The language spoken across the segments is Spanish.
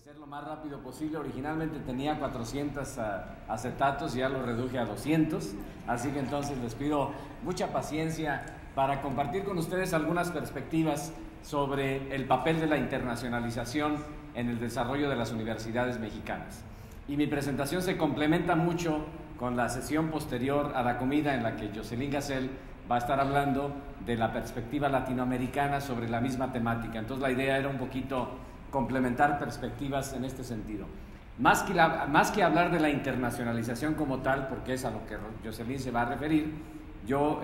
ser lo más rápido posible. Originalmente tenía 400 acetatos y ya lo reduje a 200, así que entonces les pido mucha paciencia para compartir con ustedes algunas perspectivas sobre el papel de la internacionalización en el desarrollo de las universidades mexicanas. Y mi presentación se complementa mucho con la sesión posterior a la comida en la que Jocelyn Gassel va a estar hablando de la perspectiva latinoamericana sobre la misma temática. Entonces la idea era un poquito complementar perspectivas en este sentido. Más que hablar de la internacionalización como tal, porque es a lo que Jocelyn se va a referir, yo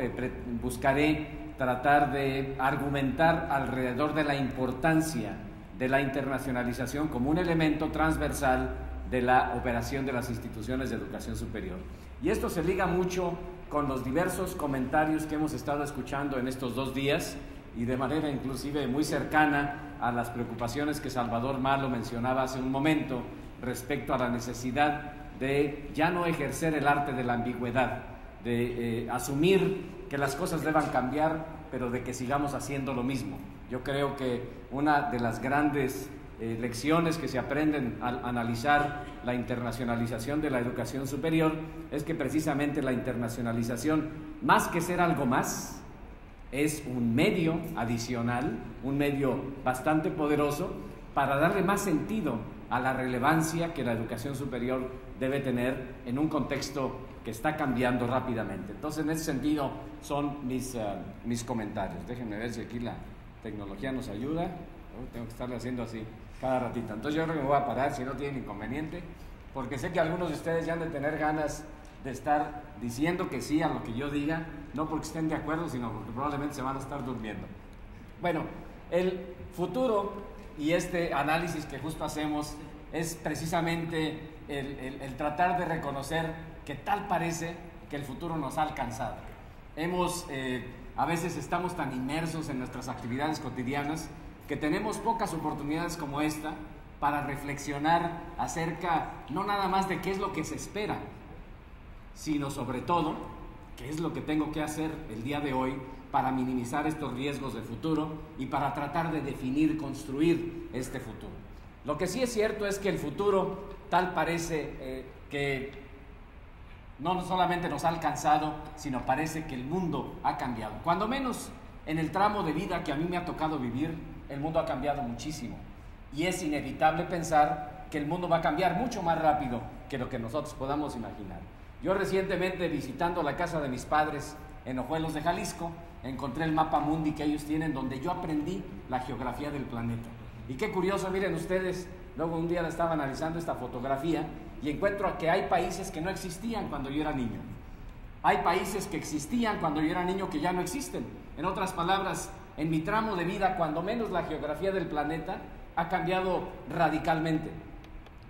buscaré tratar de argumentar alrededor de la importancia de la internacionalización como un elemento transversal de la operación de las instituciones de educación superior. Y esto se liga mucho con los diversos comentarios que hemos estado escuchando en estos 2 días y de manera inclusive muy cercana a las preocupaciones que Salvador Malo mencionaba hace un momento respecto a la necesidad de ya no ejercer el arte de la ambigüedad, de asumir que las cosas deban cambiar, pero de que sigamos haciendo lo mismo. Yo creo que una de las grandes lecciones que se aprenden al analizar la internacionalización de la educación superior es que precisamente la internacionalización, más que ser algo más, es un medio adicional, un medio bastante poderoso para darle más sentido a la relevancia que la educación superior debe tener en un contexto que está cambiando rápidamente. Entonces, en ese sentido son mis comentarios. Déjenme ver si aquí la tecnología nos ayuda. Tengo que estarle haciendo así cada ratito. Entonces yo creo que me voy a parar si no tienen inconveniente, porque sé que algunos de ustedes ya han de tener ganas de estar diciendo que sí a lo que yo diga, no porque estén de acuerdo, sino porque probablemente se van a estar durmiendo. Bueno, el futuro y este análisis que justo hacemos es precisamente el tratar de reconocer que tal parece que el futuro nos ha alcanzado. A veces estamos tan inmersos en nuestras actividades cotidianas que tenemos pocas oportunidades como esta para reflexionar acerca no nada más de qué es lo que se espera, sino sobre todo qué es lo que tengo que hacer el día de hoy para minimizar estos riesgos del futuro y para tratar de definir, construir este futuro. Lo que sí es cierto es que el futuro tal parece que no solamente nos ha alcanzado, sino parece que el mundo ha cambiado. Cuando menos en el tramo de vida que a mí me ha tocado vivir, el mundo ha cambiado muchísimo. Y es inevitable pensar que el mundo va a cambiar mucho más rápido que lo que nosotros podamos imaginar. Yo recientemente, visitando la casa de mis padres en Ojuelos de Jalisco, encontré el mapa mundi que ellos tienen, donde yo aprendí la geografía del planeta. Y qué curioso, miren ustedes, luego un día estaba analizando esta fotografía y encuentro que hay países que no existían cuando yo era niño. Hay países que existían cuando yo era niño que ya no existen. En otras palabras, en mi tramo de vida, cuando menos la geografía del planeta ha cambiado radicalmente.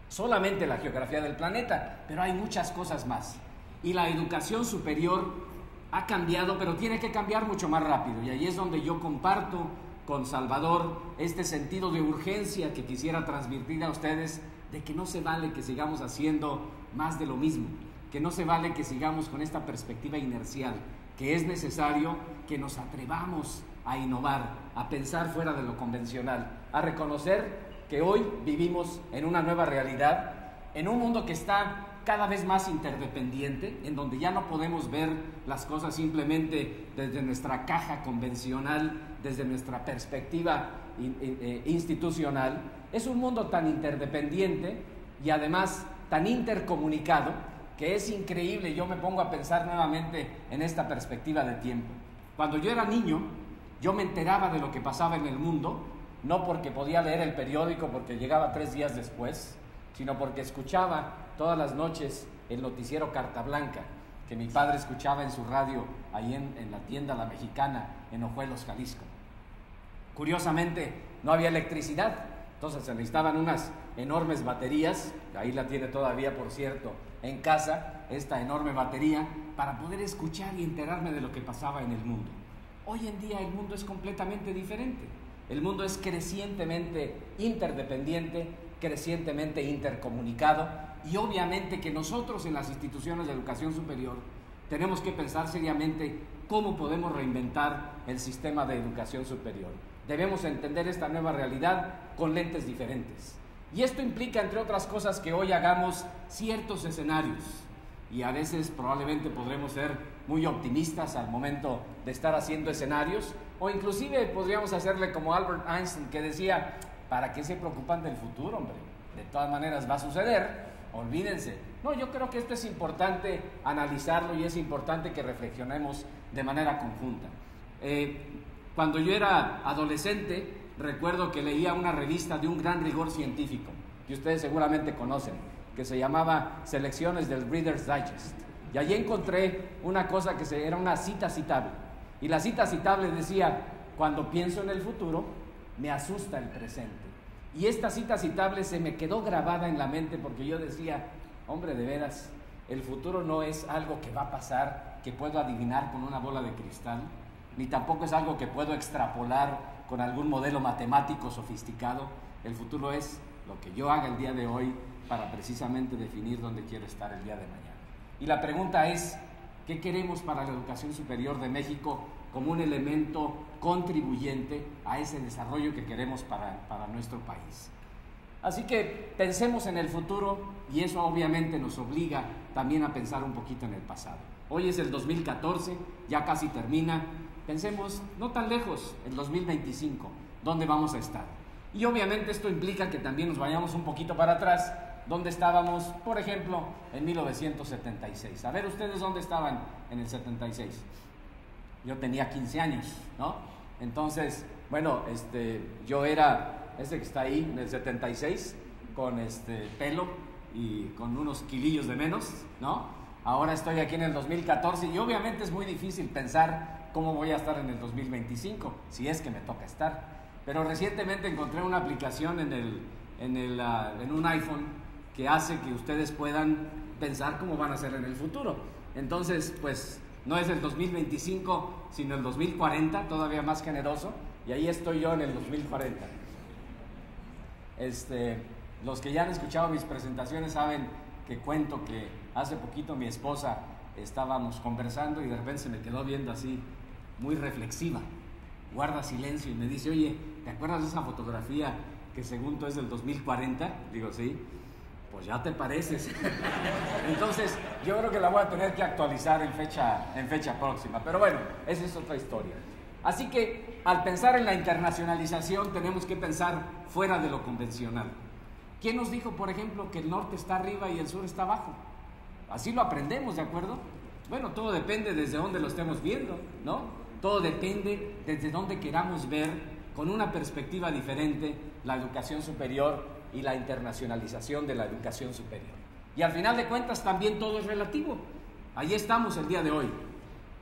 Solamente la geografía del planeta, pero hay muchas cosas más. Y la educación superior ha cambiado, pero tiene que cambiar mucho más rápido. Y ahí es donde yo comparto con Salvador este sentido de urgencia que quisiera transmitir a ustedes, de que no se vale que sigamos haciendo más de lo mismo, que no se vale que sigamos con esta perspectiva inercial, que es necesario que nos atrevamos a innovar, a pensar fuera de lo convencional, a reconocer que hoy vivimos en una nueva realidad, en un mundo que está cada vez más interdependiente, en donde ya no podemos ver las cosas simplemente desde nuestra caja convencional, desde nuestra perspectiva institucional. Es un mundo tan interdependiente y además tan intercomunicado que es increíble. Yo me pongo a pensar nuevamente en esta perspectiva de tiempo. Cuando yo era niño, yo me enteraba de lo que pasaba en el mundo, no porque podía leer el periódico porque llegaba 3 días después, sino porque escuchaba todas las noches el noticiero Carta Blanca, que mi padre escuchaba en su radio ahí en la tienda La Mexicana, en Ojuelos, Jalisco. Curiosamente, no había electricidad, entonces se necesitaban unas enormes baterías, ahí la tiene todavía, por cierto, en casa, esta enorme batería, para poder escuchar y enterarme de lo que pasaba en el mundo. Hoy en día el mundo es completamente diferente. El mundo es crecientemente interdependiente, crecientemente intercomunicado, y obviamente que nosotros en las instituciones de educación superior tenemos que pensar seriamente cómo podemos reinventar el sistema de educación superior. Debemos entender esta nueva realidad con lentes diferentes. Y esto implica, entre otras cosas, que hoy hagamos ciertos escenarios. Y a veces probablemente podremos ser muy optimistas al momento de estar haciendo escenarios, o inclusive podríamos hacerle como Albert Einstein, que decía, ¿para qué se preocupan del futuro, hombre? De todas maneras va a suceder, olvídense. No, yo creo que esto es importante analizarlo y es importante que reflexionemos de manera conjunta. Cuando yo era adolescente, recuerdo que leía una revista de un gran rigor científico, que ustedes seguramente conocen, que se llamaba Selecciones del Reader's Digest. Y allí encontré una cosa era una cita citable. Y la cita citable decía, cuando pienso en el futuro, me asusta el presente. Y esta cita citable se me quedó grabada en la mente porque yo decía, hombre, de veras, el futuro no es algo que va a pasar, que puedo adivinar con una bola de cristal, ni tampoco es algo que puedo extrapolar con algún modelo matemático sofisticado. El futuro es lo que yo haga el día de hoy para precisamente definir dónde quiero estar el día de mañana. Y la pregunta es, ¿qué queremos para la educación superior de México como un elemento contribuyente a ese desarrollo que queremos para nuestro país? Así que pensemos en el futuro y eso obviamente nos obliga también a pensar un poquito en el pasado. Hoy es el 2014, ya casi termina. Pensemos no tan lejos, el 2025, ¿dónde vamos a estar? Y obviamente esto implica que también nos vayamos un poquito para atrás, donde estábamos, por ejemplo, en 1976. A ver, ¿ustedes dónde estaban en el 76? Yo tenía 15 años, ¿no? Entonces, bueno, yo era ese que está ahí en el 76, con pelo y con unos kilillos de menos, ¿no? Ahora estoy aquí en el 2014 y obviamente es muy difícil pensar cómo voy a estar en el 2025, si es que me toca estar. Pero recientemente encontré una aplicación en un iPhone que hace que ustedes puedan pensar cómo van a ser en el futuro. Entonces, pues, no es el 2025, sino el 2040, todavía más generoso, y ahí estoy yo en el 2040. Los que ya han escuchado mis presentaciones saben que cuento que hace poquito mi esposa estábamos conversando y de repente se me quedó viendo así, muy reflexiva, guarda silencio y me dice, oye, ¿te acuerdas de esa fotografía que según tú es del 2040? Digo, sí. Pues ya te pareces. Entonces, yo creo que la voy a tener que actualizar en fecha próxima. Pero bueno, esa es otra historia. Así que, al pensar en la internacionalización, tenemos que pensar fuera de lo convencional. ¿Quién nos dijo, por ejemplo, que el norte está arriba y el sur está abajo? Así lo aprendemos, ¿de acuerdo? Bueno, todo depende desde dónde lo estemos viendo, ¿no? Todo depende desde dónde queramos ver, con una perspectiva diferente, la educación superior y la internacionalización de la educación superior. Y al final de cuentas también todo es relativo. Ahí estamos el día de hoy.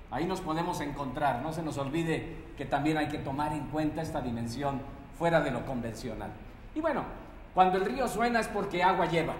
Ahí nos podemos encontrar. No se nos olvide que también hay que tomar en cuenta esta dimensión fuera de lo convencional. Y bueno, cuando el río suena es porque agua lleva.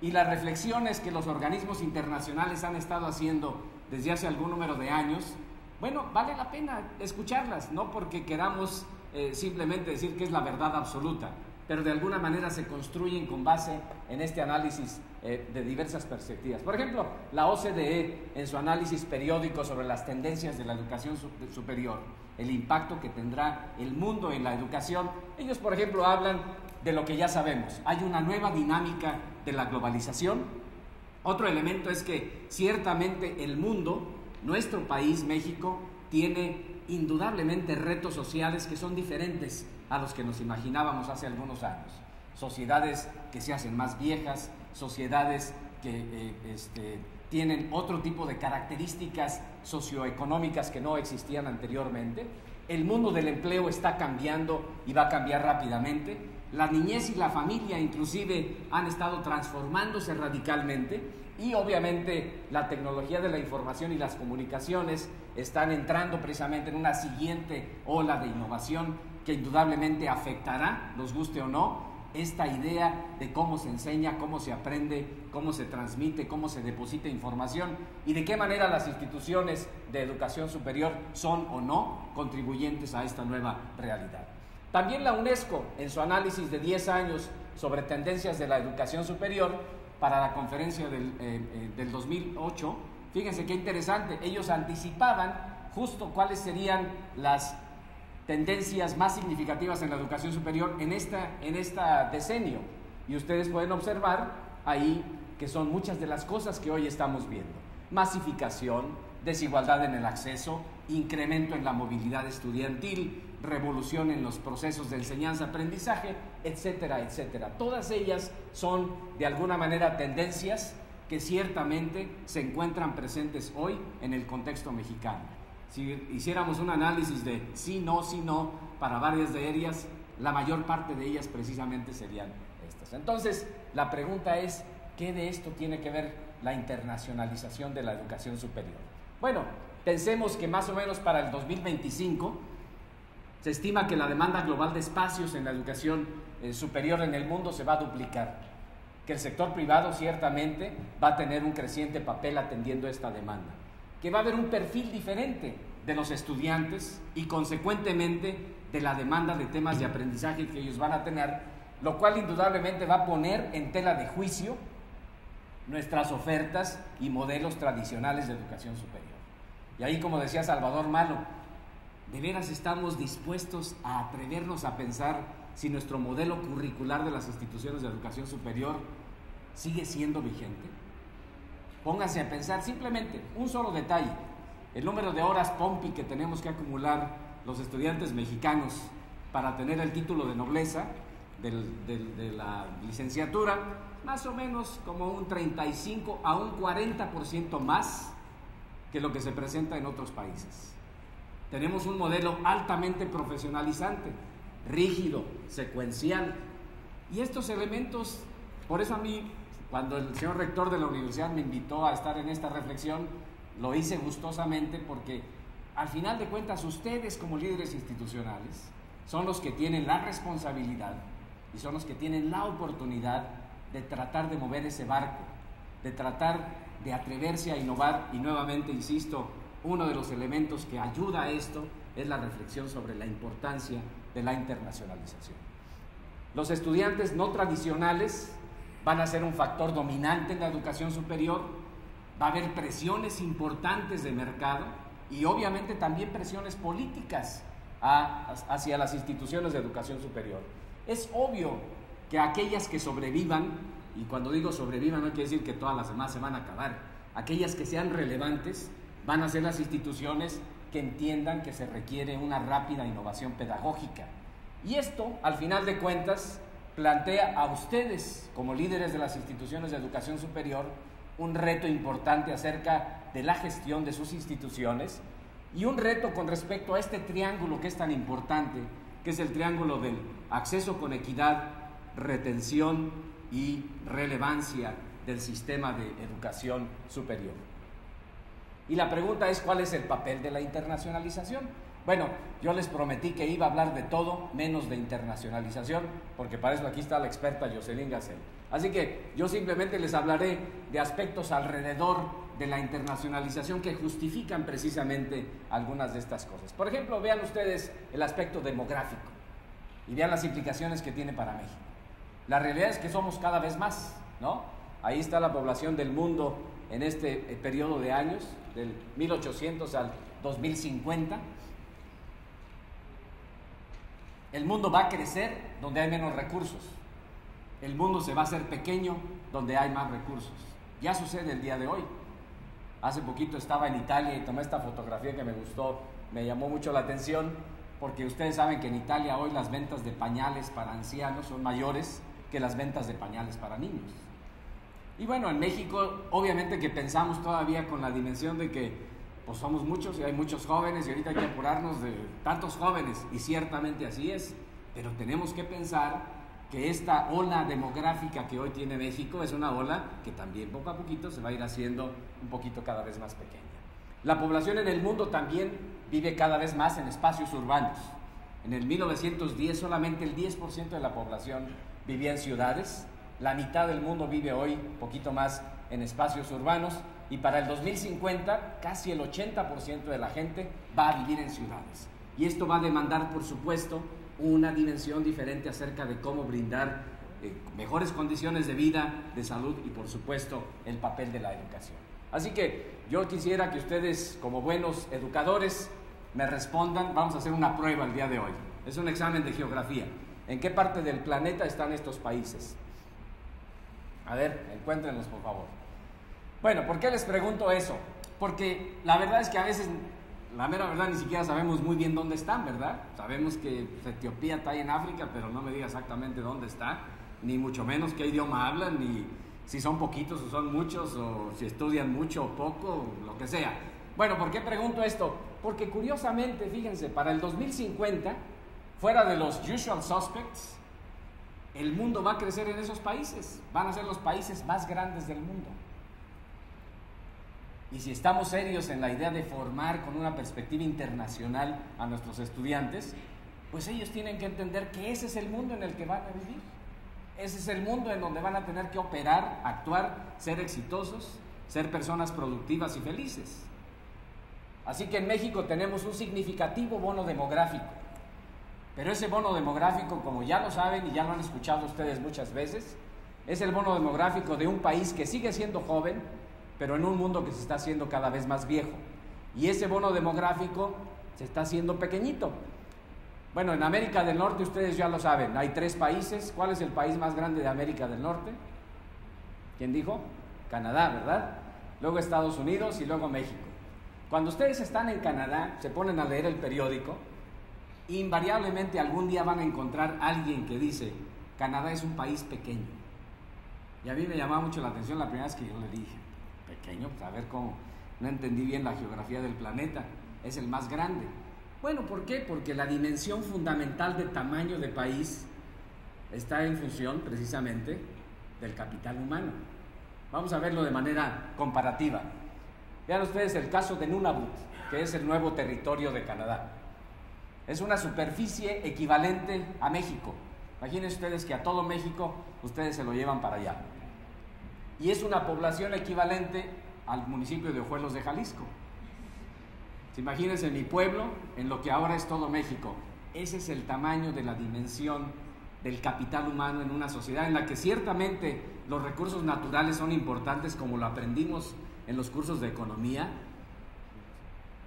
Y las reflexiones que los organismos internacionales han estado haciendo desde hace algún número de años, bueno, vale la pena escucharlas, no porque queramos simplemente decir que es la verdad absoluta, pero de alguna manera se construyen con base en este análisis de diversas perspectivas. Por ejemplo, la OCDE, en su análisis periódico sobre las tendencias de la educación superior, el impacto que tendrá el mundo en la educación, ellos, por ejemplo, hablan de lo que ya sabemos. Hay una nueva dinámica de la globalización. Otro elemento es que ciertamente el mundo, nuestro país, México, tiene indudablemente retos sociales que son diferentes a los que nos imaginábamos hace algunos años. Sociedades que se hacen más viejas, sociedades que tienen otro tipo de características socioeconómicas que no existían anteriormente. El mundo del empleo está cambiando y va a cambiar rápidamente. La niñez y la familia inclusive han estado transformándose radicalmente. Y obviamente la tecnología de la información y las comunicaciones están entrando precisamente en una siguiente ola de innovación que indudablemente afectará, nos guste o no, esta idea de cómo se enseña, cómo se aprende, cómo se transmite, cómo se deposita información y de qué manera las instituciones de educación superior son o no contribuyentes a esta nueva realidad. También la UNESCO, en su análisis de 10 años sobre tendencias de la educación superior, para la conferencia del 2008, fíjense qué interesante, ellos anticipaban justo cuáles serían las tendencias más significativas en la educación superior en esta decenio. Y ustedes pueden observar ahí que son muchas de las cosas que hoy estamos viendo: masificación, desigualdad en el acceso, incremento en la movilidad estudiantil, revolución en los procesos de enseñanza-aprendizaje, etcétera, etcétera. Todas ellas son de alguna manera tendencias que ciertamente se encuentran presentes hoy en el contexto mexicano. Si hiciéramos un análisis de sí, no, para varias de ellas, la mayor parte de ellas precisamente serían estas. Entonces, la pregunta es, ¿qué de esto tiene que ver la internacionalización de la educación superior? Bueno, pensemos que más o menos para el 2025 se estima que la demanda global de espacios en la educación superior en el mundo se va a duplicar, que el sector privado ciertamente va a tener un creciente papel atendiendo esta demanda, que va a haber un perfil diferente de los estudiantes y consecuentemente de la demanda de temas de aprendizaje que ellos van a tener, lo cual indudablemente va a poner en tela de juicio nuestras ofertas y modelos tradicionales de educación superior. Y ahí, como decía Salvador Malo, ¿de veras estamos dispuestos a atrevernos a pensar si nuestro modelo curricular de las instituciones de educación superior sigue siendo vigente? Pónganse a pensar simplemente un solo detalle: el número de horas POMPI que tenemos que acumular los estudiantes mexicanos para tener el título de nobleza de la licenciatura, más o menos como un 35 a un 40% más que lo que se presenta en otros países. Tenemos un modelo altamente profesionalizante, rígido, secuencial, y estos elementos, por eso a mí, cuando el señor rector de la universidad me invitó a estar en esta reflexión, lo hice gustosamente, porque al final de cuentas ustedes, como líderes institucionales, son los que tienen la responsabilidad y son los que tienen la oportunidad de tratar de mover ese barco, de tratar de atreverse a innovar. Y nuevamente insisto, uno de los elementos que ayuda a esto es la reflexión sobre la importancia de la internacionalización. Los estudiantes no tradicionales van a ser un factor dominante en la educación superior. Va a haber presiones importantes de mercado y obviamente también presiones políticas hacia las instituciones de educación superior. Es obvio que aquellas que sobrevivan, y cuando digo sobrevivan no quiere decir que todas las demás se van a acabar, aquellas que sean relevantes van a ser las instituciones que entiendan que se requiere una rápida innovación pedagógica. Y esto, al final de cuentas, plantea a ustedes, como líderes de las instituciones de educación superior, un reto importante acerca de la gestión de sus instituciones y un reto con respecto a este triángulo que es tan importante, que es el triángulo del acceso con equidad, retención y relevancia del sistema de educación superior. Y la pregunta es, ¿cuál es el papel de la internacionalización? Bueno, yo les prometí que iba a hablar de todo menos de internacionalización, porque para eso aquí está la experta Jocelyn Gacel. Así que yo simplemente les hablaré de aspectos alrededor de la internacionalización que justifican precisamente algunas de estas cosas. Por ejemplo, vean ustedes el aspecto demográfico y vean las implicaciones que tiene para México. La realidad es que somos cada vez más, ¿no? Ahí está la población del mundo en este periodo de años, del 1800 al 2050. El mundo va a crecer donde hay menos recursos. El mundo se va a hacer pequeño donde hay más recursos. Ya sucede el día de hoy. Hace poquito estaba en Italia y tomé esta fotografía que me gustó, me llamó mucho la atención, porque ustedes saben que en Italia hoy las ventas de pañales para ancianos son mayores que las ventas de pañales para niños. Y bueno, en México obviamente que pensamos todavía con la dimensión de que pues somos muchos y hay muchos jóvenes y ahorita hay que apurarnos de tantos jóvenes, y ciertamente así es, pero tenemos que pensar que esta ola demográfica que hoy tiene México es una ola que también poco a poquito se va a ir haciendo un poquito cada vez más pequeña. La población en el mundo también vive cada vez más en espacios urbanos. En el 1910 solamente el 10% de la población vivía en ciudades, la mitad del mundo vive hoy un poquito más en espacios urbanos, y para el 2050 casi el 80% de la gente va a vivir en ciudades. Y esto va a demandar, por supuesto, una dimensión diferente acerca de cómo brindar mejores condiciones de vida, de salud y, por supuesto, el papel de la educación. Así que yo quisiera que ustedes, como buenos educadores, me respondan. Vamos a hacer una prueba el día de hoy. Es un examen de geografía. ¿En qué parte del planeta están estos países? A ver, encuéntrenlos por favor. Bueno, ¿por qué les pregunto eso? Porque la verdad es que a veces, la mera verdad, ni siquiera sabemos muy bien dónde están, ¿verdad? Sabemos que Etiopía está ahí en África, pero no me diga exactamente dónde está, ni mucho menos qué idioma hablan, ni si son poquitos o son muchos, o si estudian mucho o poco, lo que sea. Bueno, ¿por qué pregunto esto? Porque curiosamente, fíjense, para el 2050, fuera de los usual suspects, el mundo va a crecer en esos países, van a ser los países más grandes del mundo. Y si estamos serios en la idea de formar con una perspectiva internacional a nuestros estudiantes, pues ellos tienen que entender que ese es el mundo en el que van a vivir. Ese es el mundo en donde van a tener que operar, actuar, ser exitosos, ser personas productivas y felices. Así que en México tenemos un significativo bono demográfico. Pero ese bono demográfico, como ya lo saben y ya lo han escuchado ustedes muchas veces, es el bono demográfico de un país que sigue siendo joven, pero en un mundo que se está haciendo cada vez más viejo. Y ese bono demográfico se está haciendo pequeñito. Bueno, en América del Norte ustedes ya lo saben, hay 3 países. ¿Cuál es el país más grande de América del Norte? ¿Quién dijo? Canadá, ¿verdad? Luego Estados Unidos y luego México. Cuando ustedes están en Canadá, se ponen a leer el periódico, invariablemente algún día van a encontrar a alguien que dice, Canadá es un país pequeño. Y a mí me llamaba mucho la atención la primera vez que yo le dije, pequeño, pues a ver cómo, no entendí bien la geografía del planeta, es el más grande. Bueno, ¿por qué? Porque la dimensión fundamental de tamaño de país está en función precisamente del capital humano. Vamos a verlo de manera comparativa. Vean ustedes el caso de Nunavut, que es el nuevo territorio de Canadá. Es una superficie equivalente a México. Imagínense ustedes que a todo México ustedes se lo llevan para allá. Y es una población equivalente al municipio de Ojuelos de Jalisco. Imagínense mi pueblo en lo que ahora es todo México. Ese es el tamaño de la dimensión del capital humano en una sociedad en la que ciertamente los recursos naturales son importantes, como lo aprendimos en los cursos de economía,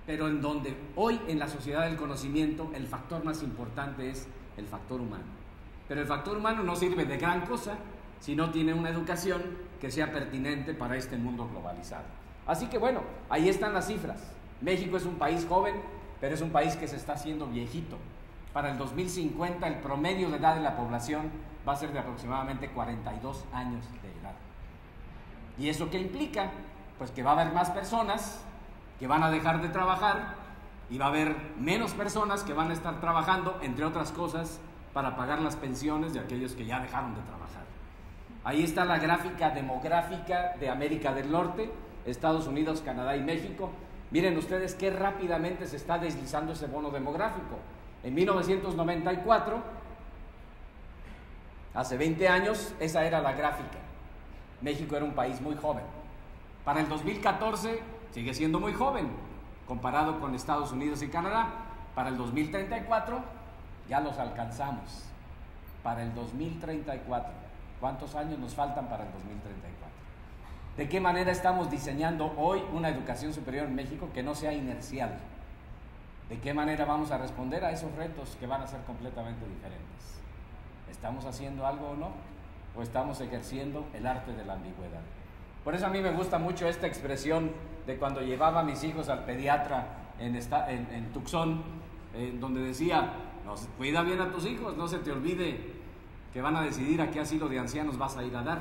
pero en donde hoy en la sociedad del conocimiento el factor más importante es el factor humano. Pero el factor humano no sirve de gran cosa si no tiene una educación que sea pertinente para este mundo globalizado. Así que bueno, ahí están las cifras. México es un país joven, pero es un país que se está haciendo viejito. Para el 2050 el promedio de edad de la población va a ser de aproximadamente 42 años de edad. ¿Y eso qué implica? Pues que va a haber más personas que van a dejar de trabajar y va a haber menos personas que van a estar trabajando, entre otras cosas, para pagar las pensiones de aquellos que ya dejaron de trabajar. Ahí está la gráfica demográfica de América del Norte, Estados Unidos, Canadá y México. Miren ustedes qué rápidamente se está deslizando ese bono demográfico. En 1994, hace 20 años, esa era la gráfica. México era un país muy joven. Para el 2014 sigue siendo muy joven, comparado con Estados Unidos y Canadá. Para el 2034 ya los alcanzamos. Para el 2034, ¿cuántos años nos faltan para el 2034? ¿De qué manera estamos diseñando hoy una educación superior en México que no sea inercial? ¿De qué manera vamos a responder a esos retos que van a ser completamente diferentes? ¿Estamos haciendo algo o no? ¿O estamos ejerciendo el arte de la ambigüedad? Por eso a mí me gusta mucho esta expresión de cuando llevaba a mis hijos al pediatra en Tucson, donde decía, cuida bien a tus hijos, no se te olvide que van a decidir a qué asilo de ancianos vas a ir a dar.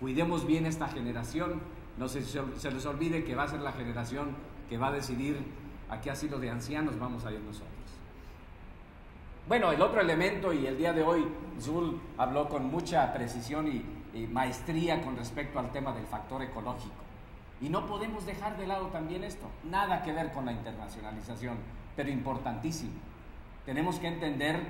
Cuidemos bien esta generación, no se les olvide que va a ser la generación que va a decidir a qué asilo de ancianos vamos a ir nosotros. Bueno, el otro elemento, y el día de hoy Zul habló con mucha precisión y maestría con respecto al tema del factor ecológico. Y no podemos dejar de lado también esto, nada que ver con la internacionalización, pero importantísimo. Tenemos que entender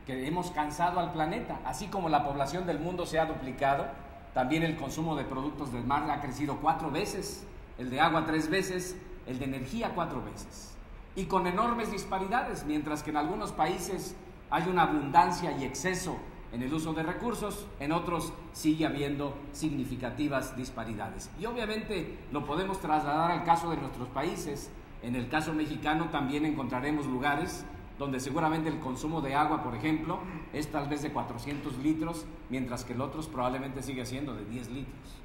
que hemos cansado al planeta, así como la población del mundo se ha duplicado, también el consumo de productos del mar ha crecido 4 veces, el de agua 3 veces, el de energía 4 veces. Y con enormes disparidades, mientras que en algunos países hay una abundancia y exceso en el uso de recursos, en otros sigue habiendo significativas disparidades. Y obviamente lo podemos trasladar al caso de nuestros países. En el caso mexicano también encontraremos lugares donde seguramente el consumo de agua, por ejemplo, es tal vez de 400 litros, mientras que el otro probablemente sigue siendo de 10 litros.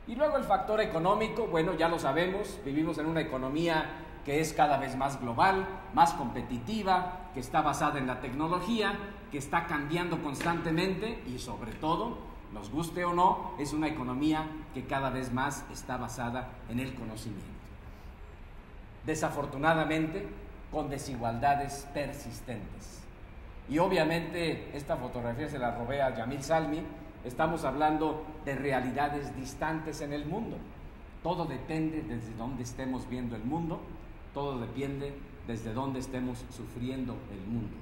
Y luego el factor económico, bueno, ya lo sabemos, vivimos en una economía que es cada vez más global, más competitiva, que está basada en la tecnología, que está cambiando constantemente y sobre todo, nos guste o no, es una economía que cada vez más está basada en el conocimiento. Desafortunadamente, con desigualdades persistentes. Y obviamente esta fotografía se la robé a Yamil Salmi. Estamos hablando de realidades distantes en el mundo. Todo depende desde donde estemos viendo el mundo, todo depende desde donde estemos sufriendo el mundo.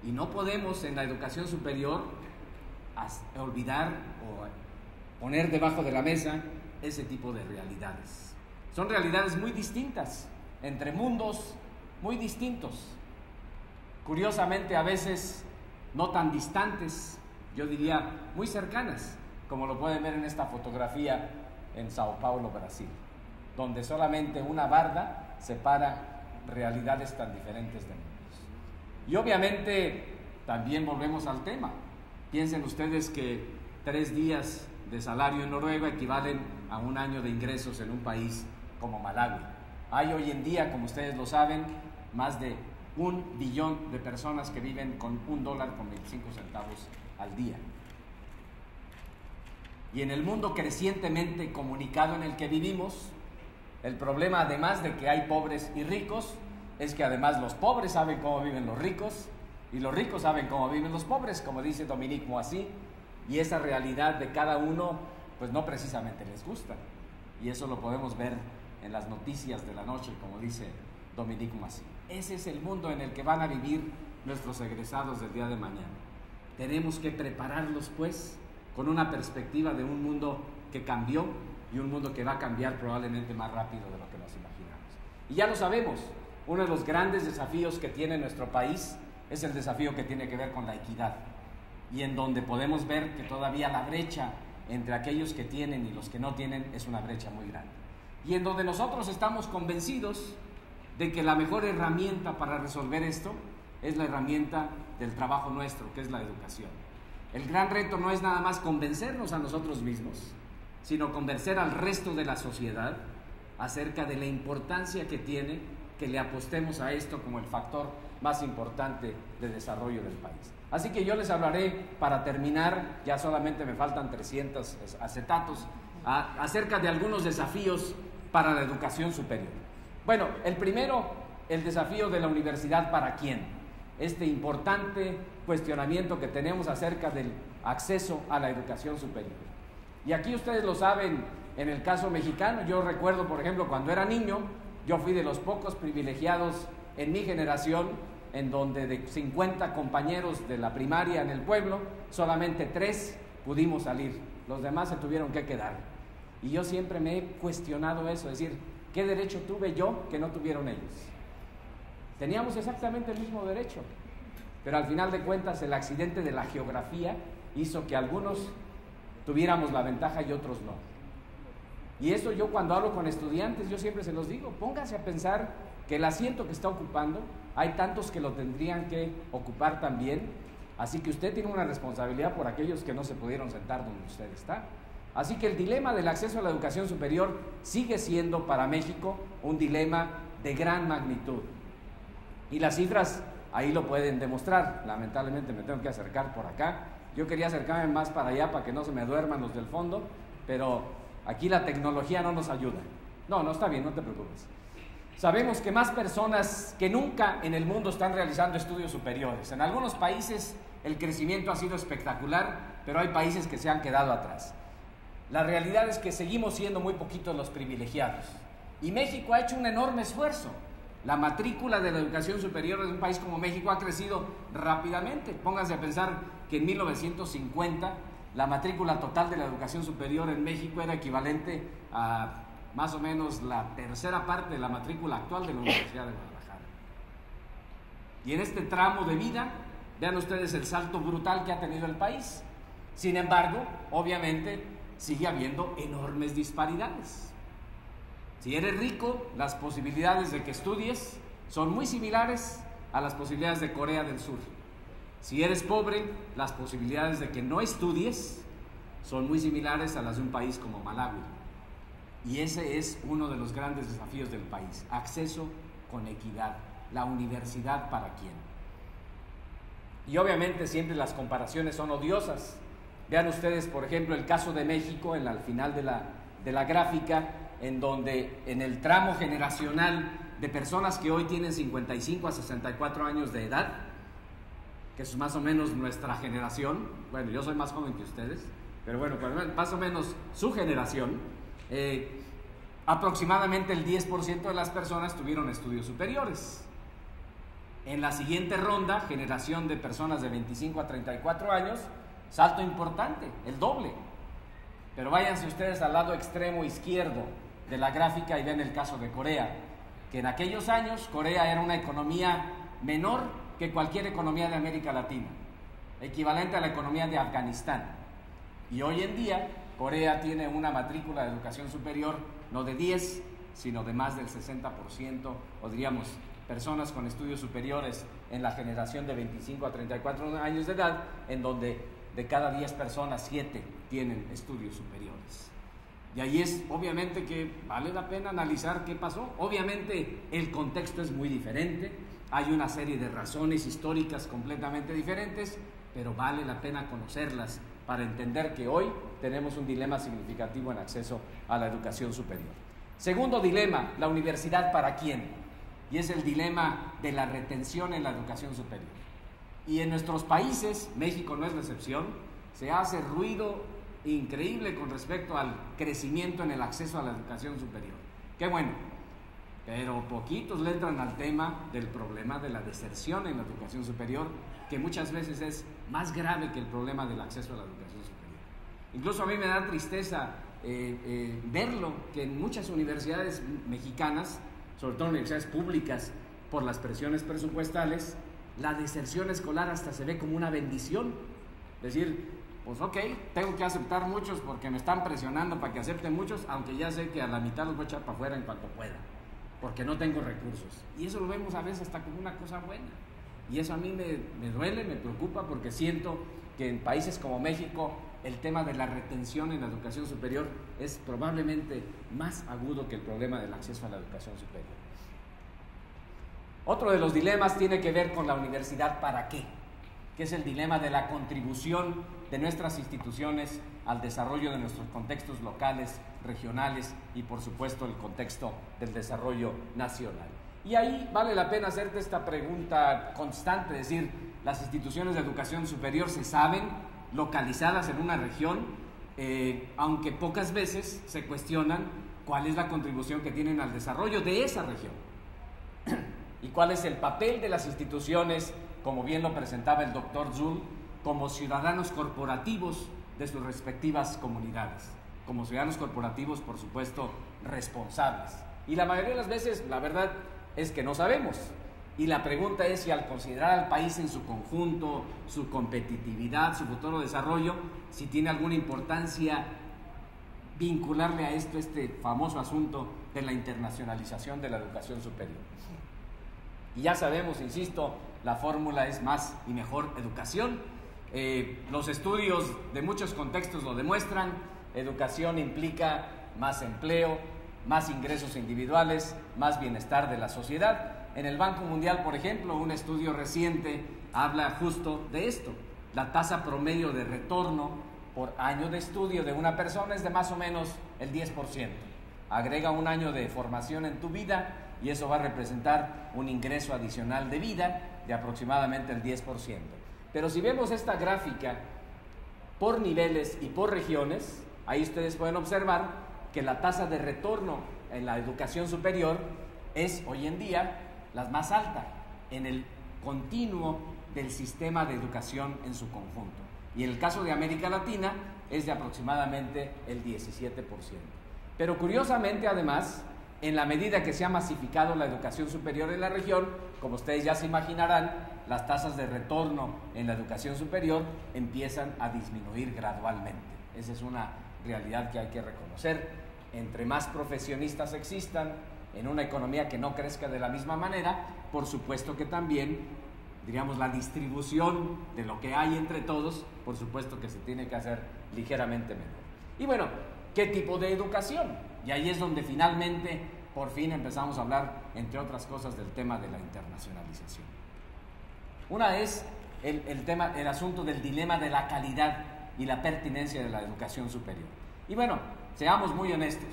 Y no podemos en la educación superior olvidar o poner debajo de la mesa ese tipo de realidades. Son realidades muy distintas, entre mundos muy distintos. Curiosamente, a veces no tan distantes, yo diría muy cercanas, como lo pueden ver en esta fotografía en Sao Paulo, Brasil, donde solamente una barda separa realidades tan diferentes de mundos. Y obviamente también volvemos al tema. Piensen ustedes que 3 días de salario en Noruega equivalen a 1 año de ingresos en un país como Malawi. Hay hoy en día, como ustedes lo saben, más de 1 billón de personas que viven con $1.25 al día. Y en el mundo crecientemente comunicado en el que vivimos, el problema, además de que hay pobres y ricos, es que además los pobres saben cómo viven los ricos y los ricos saben cómo viven los pobres, como dice Dominique Moissy, y esa realidad de cada uno pues no precisamente les gusta, y eso lo podemos ver en las noticias de la noche, como dice Dominique Moissy. Ese es el mundo en el que van a vivir nuestros egresados del día de mañana. Tenemos que prepararlos pues con una perspectiva de un mundo que cambió y un mundo que va a cambiar probablemente más rápido de lo que nos imaginamos. Y ya lo sabemos, uno de los grandes desafíos que tiene nuestro país es el desafío que tiene que ver con la equidad, y en donde podemos ver que todavía la brecha entre aquellos que tienen y los que no tienen es una brecha muy grande, y en donde nosotros estamos convencidos de que la mejor herramienta para resolver esto es la herramienta del trabajo nuestro, que es la educación. El gran reto no es nada más convencernos a nosotros mismos, sino convencer al resto de la sociedad acerca de la importancia que tiene que le apostemos a esto como el factor más importante de desarrollo del país. Así que yo les hablaré, para terminar, ya solamente me faltan 300 acetatos, acerca de algunos desafíos para la educación superior. Bueno, el primero, el desafío de la universidad para quién. Este importante cuestionamiento que tenemos acerca del acceso a la educación superior. Y aquí ustedes lo saben, en el caso mexicano, yo recuerdo, por ejemplo, cuando era niño, yo fui de los pocos privilegiados en mi generación, en donde de 50 compañeros de la primaria en el pueblo, solamente 3 pudimos salir, los demás se tuvieron que quedar. Y yo siempre me he cuestionado eso, es decir, ¿qué derecho tuve yo que no tuvieron ellos? Teníamos exactamente el mismo derecho, pero al final de cuentas el accidente de la geografía hizo que algunos tuviéramos la ventaja y otros no. Y eso yo cuando hablo con estudiantes, yo siempre se los digo, pónganse a pensar que el asiento que está ocupando, hay tantos que lo tendrían que ocupar también, así que usted tiene una responsabilidad por aquellos que no se pudieron sentar donde usted está. Así que el dilema del acceso a la educación superior sigue siendo para México un dilema de gran magnitud. Y las cifras ahí lo pueden demostrar. Lamentablemente me tengo que acercar por acá. Yo quería acercarme más para allá para que no se me duerman los del fondo, pero aquí la tecnología no nos ayuda. No, está bien, no te preocupes. Sabemos que más personas que nunca en el mundo están realizando estudios superiores. En algunos países el crecimiento ha sido espectacular, pero hay países que se han quedado atrás. La realidad es que seguimos siendo muy poquitos los privilegiados. Y México ha hecho un enorme esfuerzo. La matrícula de la educación superior de un país como México ha crecido rápidamente. Pónganse a pensar que en 1950 la matrícula total de la educación superior en México era equivalente a más o menos la tercera parte de la matrícula actual de la Universidad de Guadalajara. Y en este tramo de vida, vean ustedes el salto brutal que ha tenido el país. Sin embargo, obviamente, sigue habiendo enormes disparidades. Si eres rico, las posibilidades de que estudies son muy similares a las posibilidades de Corea del Sur. Si eres pobre, las posibilidades de que no estudies son muy similares a las de un país como Malawi. Y ese es uno de los grandes desafíos del país: acceso con equidad. La universidad para quién. Y obviamente siempre las comparaciones son odiosas. Vean ustedes, por ejemplo, el caso de México al final de la gráfica, en donde en el tramo generacional de personas que hoy tienen 55 a 64 años de edad, que es más o menos nuestra generación, bueno, yo soy más joven que ustedes, pero bueno, más o menos su generación, aproximadamente el 10% de las personas tuvieron estudios superiores. En la siguiente ronda, generación de personas de 25 a 34 años, salto importante, el doble. Pero váyanse ustedes al lado extremo izquierdo de la gráfica y ven el caso de Corea, que en aquellos años Corea era una economía menor que cualquier economía de América Latina, equivalente a la economía de Afganistán. Y hoy en día Corea tiene una matrícula de educación superior no de 10, sino de más del 60%, o diríamos personas con estudios superiores en la generación de 25 a 34 años de edad, en donde de cada 10 personas, 7 tienen estudios superiores. Y ahí es obviamente que vale la pena analizar qué pasó. Obviamente el contexto es muy diferente, hay una serie de razones históricas completamente diferentes, pero vale la pena conocerlas para entender que hoy tenemos un dilema significativo en acceso a la educación superior. Segundo dilema, la universidad para quién, y es el dilema de la retención en la educación superior. Y en nuestros países, México no es la excepción, se hace ruido increíble con respecto al crecimiento en el acceso a la educación superior. Qué bueno, pero poquitos le entran al tema del problema de la deserción en la educación superior, que muchas veces es más grave que el problema del acceso a la educación superior. Incluso a mí me da tristeza verlo, que en muchas universidades mexicanas, sobre todo universidades públicas, por las presiones presupuestales, la deserción escolar hasta se ve como una bendición. Es decir, pues ok, tengo que aceptar muchos porque me están presionando para que acepten muchos, aunque ya sé que a la mitad los voy a echar para afuera en cuanto pueda, porque no tengo recursos. Y eso lo vemos a veces hasta como una cosa buena. Y eso a mí me duele, me preocupa, porque siento que en países como México el tema de la retención en la educación superior es probablemente más agudo que el problema del acceso a la educación superior. Otro de los dilemas tiene que ver con la universidad para qué, que es el dilema de la contribución de nuestras instituciones al desarrollo de nuestros contextos locales, regionales y por supuesto el contexto del desarrollo nacional. Y ahí vale la pena hacerte esta pregunta constante, es decir, las instituciones de educación superior se saben localizadas en una región, aunque pocas veces se cuestionan cuál es la contribución que tienen al desarrollo de esa región y cuál es el papel de las instituciones, como bien lo presentaba el doctor Zul, como ciudadanos corporativos de sus respectivas comunidades, como ciudadanos corporativos, por supuesto, responsables. Y la mayoría de las veces, la verdad es que no sabemos. Y la pregunta es si al considerar al país en su conjunto, su competitividad, su futuro desarrollo, si tiene alguna importancia vincularle a esto este famoso asunto de la internacionalización de la educación superior. Y ya sabemos, insisto, la fórmula es más y mejor educación. Los estudios de muchos contextos lo demuestran. Educación implica más empleo, más ingresos individuales, más bienestar de la sociedad. En el Banco Mundial, por ejemplo, un estudio reciente habla justo de esto. La tasa promedio de retorno por año de estudio de una persona es de más o menos el 10%. Agrega un año de formación en tu vida y eso va a representar un ingreso adicional de vida de aproximadamente el 10%. Pero si vemos esta gráfica por niveles y por regiones, ahí ustedes pueden observar que la tasa de retorno en la educación superior es hoy en día la más alta en el continuo del sistema de educación en su conjunto. Y en el caso de América Latina es de aproximadamente el 17%. Pero curiosamente, además, en la medida que se ha masificado la educación superior en la región, como ustedes ya se imaginarán, las tasas de retorno en la educación superior empiezan a disminuir gradualmente. Esa es una realidad que hay que reconocer. Entre más profesionistas existan, en una economía que no crezca de la misma manera, por supuesto que también, diríamos, la distribución de lo que hay entre todos, por supuesto que se tiene que hacer ligeramente menor. Y bueno, ¿qué tipo de educación? Y ahí es donde finalmente, por fin empezamos a hablar, entre otras cosas, del tema de la internacionalización. Una es el asunto del dilema de la calidad y la pertinencia de la educación superior. Y bueno, seamos muy honestos.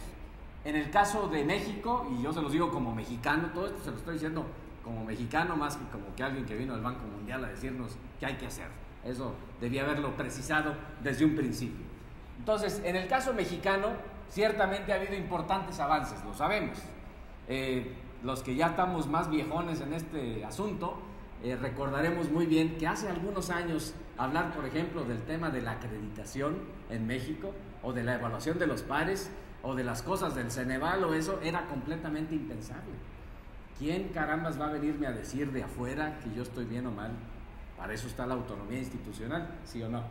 En el caso de México, y yo se los digo como mexicano, todo esto se lo estoy diciendo como mexicano más que como que alguien que vino del Banco Mundial a decirnos qué hay que hacer. Eso debía haberlo precisado desde un principio. Entonces, en el caso mexicano, ciertamente ha habido importantes avances, lo sabemos. Los que ya estamos más viejones en este asunto, recordaremos muy bien que hace algunos años hablar, por ejemplo, del tema de la acreditación en México, o de la evaluación de los pares, o de las cosas del Ceneval, o eso, era completamente impensable. ¿Quién carambas va a venirme a decir de afuera que yo estoy bien o mal? Para eso está la autonomía institucional, ¿sí o no?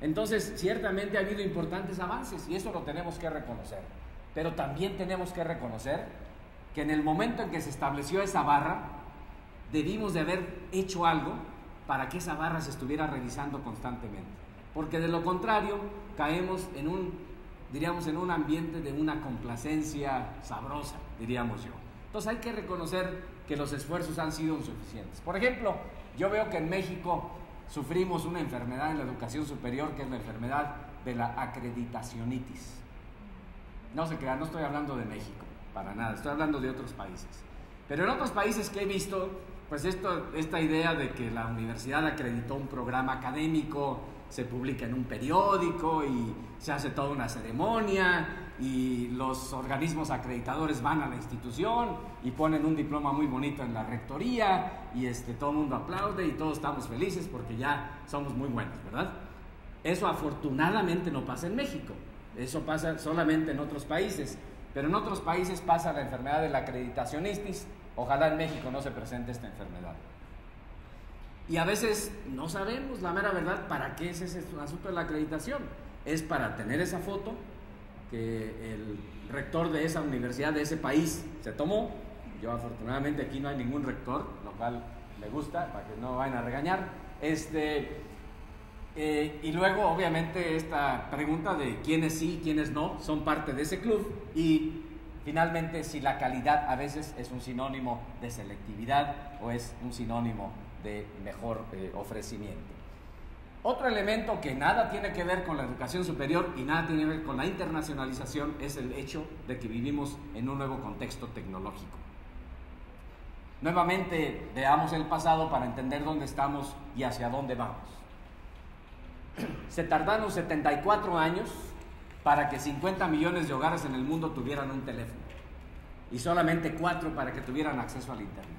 Entonces, ciertamente ha habido importantes avances y eso lo tenemos que reconocer. Pero también tenemos que reconocer que en el momento en que se estableció esa barra, debimos de haber hecho algo para que esa barra se estuviera revisando constantemente. Porque de lo contrario, caemos en un ambiente de una complacencia sabrosa, diríamos yo. Entonces hay que reconocer que los esfuerzos han sido insuficientes. Por ejemplo, yo veo que en México sufrimos una enfermedad en la educación superior, que es la enfermedad de la acreditacionitis. No se crean, no estoy hablando de México, para nada, estoy hablando de otros países. Pero en otros países que he visto, pues esta idea de que la universidad acreditó un programa académico, se publica en un periódico y se hace toda una ceremonia y los organismos acreditadores van a la institución y ponen un diploma muy bonito en la rectoría y todo el mundo aplaude y todos estamos felices porque ya somos muy buenos, ¿verdad? Eso afortunadamente no pasa en México, eso pasa solamente en otros países, pero en otros países pasa la enfermedad de la acreditacionitis. Ojalá en México no se presente esta enfermedad. Y a veces no sabemos, la mera verdad, para qué es ese asunto de la acreditación. Es para tener esa foto que el rector de esa universidad, de ese país, se tomó. Yo afortunadamente aquí no hay ningún rector, lo cual me gusta, para que no vayan a regañar. Y luego, obviamente, esta pregunta de quiénes sí, quiénes no, son parte de ese club. Y finalmente, si la calidad a veces es un sinónimo de selectividad o es un sinónimo de mejor ofrecimiento. Otro elemento que nada tiene que ver con la educación superior y nada tiene que ver con la internacionalización es el hecho de que vivimos en un nuevo contexto tecnológico. Nuevamente, veamos el pasado para entender dónde estamos y hacia dónde vamos. Se tardaron 74 años para que 50 millones de hogares en el mundo tuvieran un teléfono y solamente 4 para que tuvieran acceso al internet.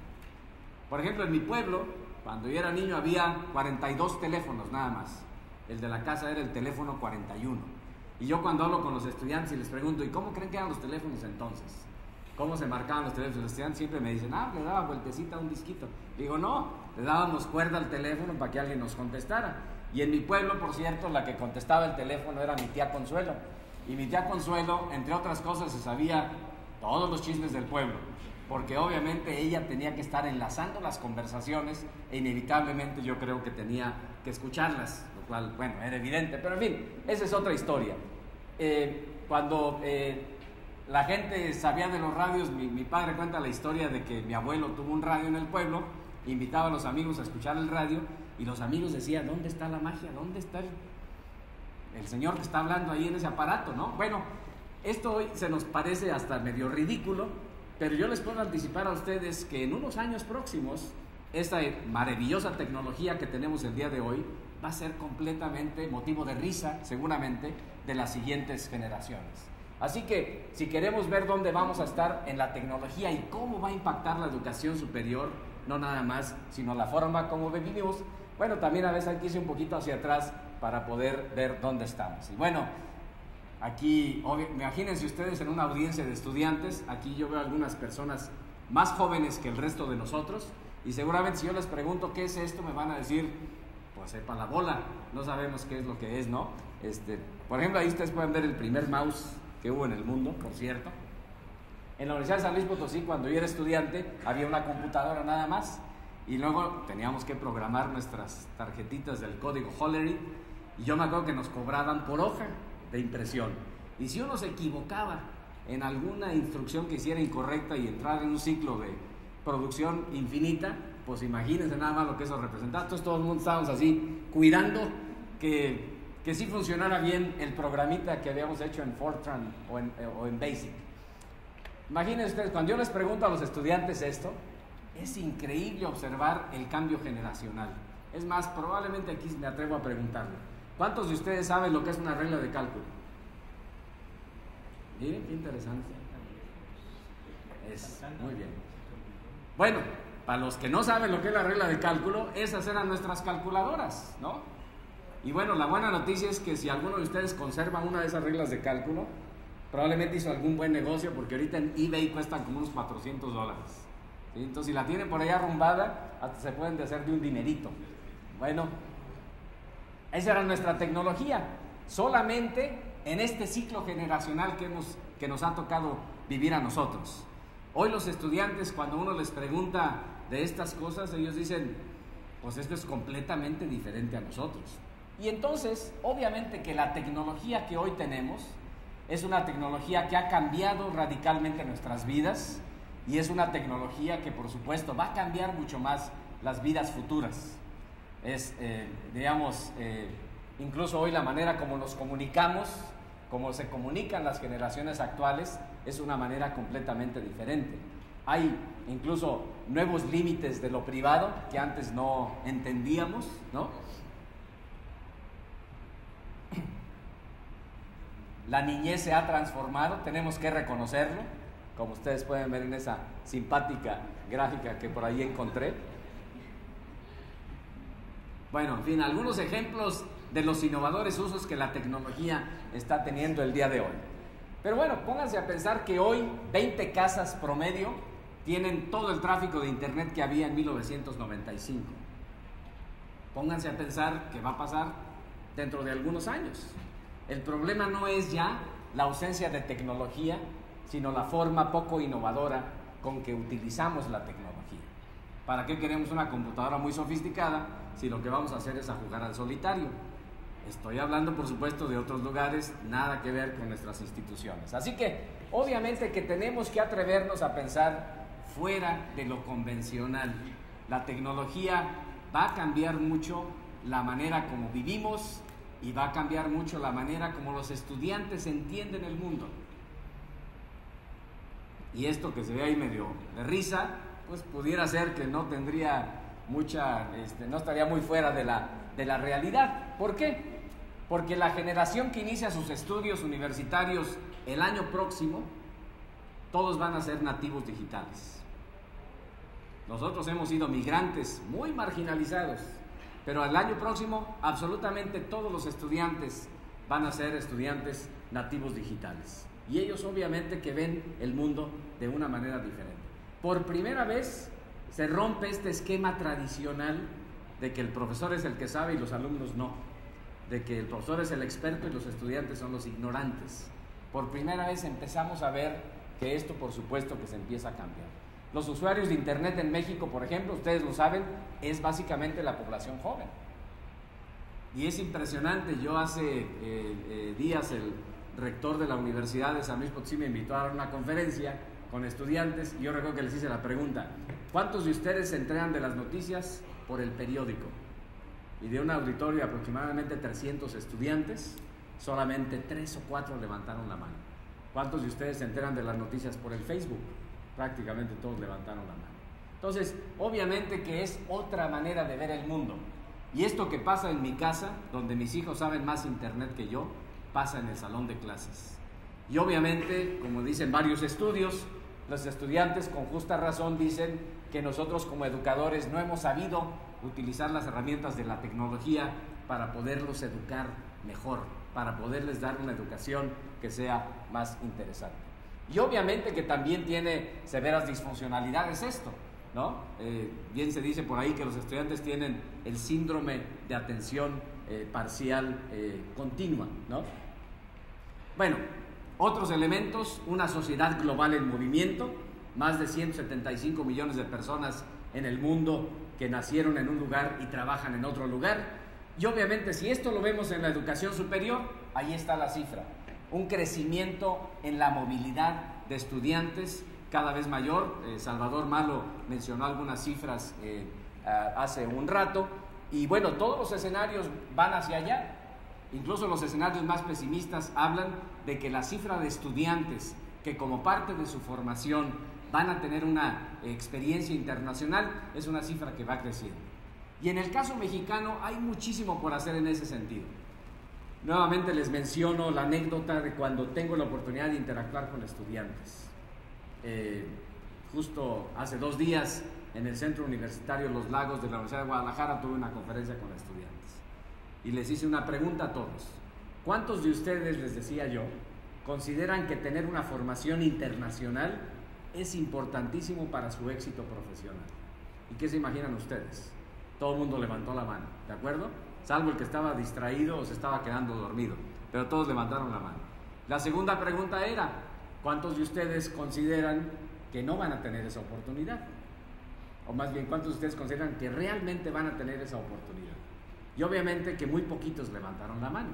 Por ejemplo, en mi pueblo, cuando yo era niño, había 42 teléfonos nada más. El de la casa era el teléfono 41. Y yo cuando hablo con los estudiantes y les pregunto, ¿y cómo creen que eran los teléfonos entonces? ¿Cómo se marcaban los teléfonos? Los estudiantes siempre me dicen, le daba vueltecita a un disquito. Digo, no, le dábamos cuerda al teléfono para que alguien nos contestara. Y en mi pueblo, por cierto, la que contestaba el teléfono era mi tía Consuelo. Y mi tía Consuelo, entre otras cosas, se sabía todos los chismes del pueblo, porque obviamente ella tenía que estar enlazando las conversaciones e inevitablemente yo creo que tenía que escucharlas, lo cual, bueno, era evidente, pero en fin, esa es otra historia. Cuando la gente sabía de los radios, mi padre cuenta la historia de que mi abuelo tuvo un radio en el pueblo, invitaba a los amigos a escuchar el radio y los amigos decían, ¿dónde está la magia? ¿Dónde está el señor que está hablando ahí en ese aparato, ¿no? Bueno, esto hoy se nos parece hasta medio ridículo, pero yo les puedo anticipar a ustedes que en unos años próximos, esta maravillosa tecnología que tenemos el día de hoy va a ser completamente motivo de risa, seguramente, de las siguientes generaciones. Así que, si queremos ver dónde vamos a estar en la tecnología y cómo va a impactar la educación superior, no nada más, sino la forma como vivimos, bueno, también a veces hay que irse un poquito hacia atrás para poder ver dónde estamos. Y bueno, aquí, imagínense ustedes en una audiencia de estudiantes, aquí yo veo algunas personas más jóvenes que el resto de nosotros, y seguramente si yo les pregunto qué es esto, me van a decir, pues sepa la bola, no sabemos qué es lo que es, ¿no? Por ejemplo, ahí ustedes pueden ver el primer mouse que hubo en el mundo, por cierto. En la Universidad de San Luis Potosí, cuando yo era estudiante, había una computadora nada más y luego teníamos que programar nuestras tarjetitas del código Hollery y yo me acuerdo que nos cobraban por hoja de impresión y si uno se equivocaba en alguna instrucción que hiciera incorrecta y entrara en un ciclo de producción infinita, pues imagínense nada más lo que eso representaba. Entonces todo el mundo estábamos así cuidando que sí funcionara bien el programita que habíamos hecho en Fortran o en Basic. Imagínense ustedes, cuando yo les pregunto a los estudiantes esto, es increíble observar el cambio generacional. Es más, probablemente aquí me atrevo a preguntarle, ¿cuántos de ustedes saben lo que es una regla de cálculo? Miren, qué interesante. Muy bien. Bueno, para los que no saben lo que es la regla de cálculo, esas eran nuestras calculadoras, ¿no? Y bueno, la buena noticia es que si alguno de ustedes conserva una de esas reglas de cálculo, probablemente hizo algún buen negocio, porque ahorita en eBay cuestan como unos $400. ¿Sí? Entonces, si la tienen por ahí arrumbada, hasta se pueden hacer de un dinerito. Bueno, esa era nuestra tecnología. Solamente en este ciclo generacional que nos ha tocado vivir a nosotros. Hoy los estudiantes, cuando uno les pregunta de estas cosas, ellos dicen, pues esto es completamente diferente a nosotros. Y entonces, obviamente que la tecnología que hoy tenemos es una tecnología que ha cambiado radicalmente nuestras vidas y es una tecnología que, por supuesto, va a cambiar mucho más las vidas futuras. Incluso hoy la manera como nos comunicamos, como se comunican las generaciones actuales, es una manera completamente diferente. Hay incluso nuevos límites de lo privado que antes no entendíamos, ¿no? La niñez se ha transformado, tenemos que reconocerlo, como ustedes pueden ver en esa simpática gráfica que por ahí encontré. Bueno, en fin, algunos ejemplos de los innovadores usos que la tecnología está teniendo el día de hoy. Pero bueno, pónganse a pensar que hoy 20 casas promedio tienen todo el tráfico de internet que había en 1995. Pónganse a pensar qué va a pasar dentro de algunos años. El problema no es ya la ausencia de tecnología, sino la forma poco innovadora con que utilizamos la tecnología. ¿Para qué queremos una computadora muy sofisticada si lo que vamos a hacer es a jugar al solitario? Estoy hablando, por supuesto, de otros lugares, nada que ver con nuestras instituciones. Así que, obviamente que tenemos que atrevernos a pensar fuera de lo convencional. La tecnología va a cambiar mucho la manera como vivimos y va a cambiar mucho la manera como los estudiantes entienden el mundo. Y esto que se ve ahí medio de risa, pues pudiera ser que no tendría no estaría muy fuera de la realidad. ¿Por qué? Porque la generación que inicia sus estudios universitarios el año próximo, todos van a ser nativos digitales. Nosotros hemos sido migrantes muy marginalizados, pero el año próximo absolutamente todos los estudiantes van a ser estudiantes nativos digitales. Y ellos obviamente que ven el mundo de una manera diferente. Por primera vez se rompe este esquema tradicional de que el profesor es el que sabe y los alumnos no. De que el profesor es el experto y los estudiantes son los ignorantes. Por primera vez empezamos a ver que esto, por supuesto, que se empieza a cambiar. Los usuarios de Internet en México, por ejemplo, ustedes lo saben, es básicamente la población joven. Y es impresionante. Yo hace días el rector de la Universidad de San Luis Potosí me invitó a dar una conferencia con estudiantes y yo recuerdo que les hice la pregunta: ¿cuántos de ustedes se enteran de las noticias por el periódico? Y de un auditorio de aproximadamente 300 estudiantes, solamente 3 o 4 levantaron la mano. ¿Cuántos de ustedes se enteran de las noticias por el Facebook? Prácticamente todos levantaron la mano. Entonces, obviamente que es otra manera de ver el mundo. Y esto que pasa en mi casa, donde mis hijos saben más internet que yo, pasa en el salón de clases. Y obviamente, como dicen varios estudios, los estudiantes con justa razón dicen que nosotros como educadores no hemos sabido utilizar las herramientas de la tecnología para poderlos educar mejor, para poderles dar una educación que sea más interesante. Y obviamente que también tiene severas disfuncionalidades esto, ¿no? Bien se dice por ahí que los estudiantes tienen el síndrome de atención parcial continua, ¿no? Bueno, Otros elementos: una sociedad global en movimiento, más de 175 millones de personas en el mundo que nacieron en un lugar y trabajan en otro lugar. Y obviamente, si esto lo vemos en la educación superior, ahí está la cifra: un crecimiento en la movilidad de estudiantes cada vez mayor. Salvador Malo mencionó algunas cifras hace un rato, y bueno, todos los escenarios van hacia allá. Incluso los escenarios más pesimistas hablan de que la cifra de estudiantes que como parte de su formación van a tener una experiencia internacional es una cifra que va creciendo. Y en el caso mexicano hay muchísimo por hacer en ese sentido. Nuevamente les menciono la anécdota de cuando tengo la oportunidad de interactuar con estudiantes. Justo hace 2 días en el Centro Universitario Los Lagos de la Universidad de Guadalajara tuve una conferencia con estudiantes y les hice una pregunta a todos. ¿Cuántos de ustedes, les decía yo, consideran que tener una formación internacional es importantísimo para su éxito profesional? ¿Y qué se imaginan ustedes? Todo el mundo levantó la mano, ¿de acuerdo? Salvo el que estaba distraído o se estaba quedando dormido, pero todos levantaron la mano. La segunda pregunta era: ¿cuántos de ustedes consideran que no van a tener esa oportunidad? O más bien, ¿cuántos de ustedes consideran que realmente van a tener esa oportunidad? Y obviamente que muy poquitos levantaron la mano.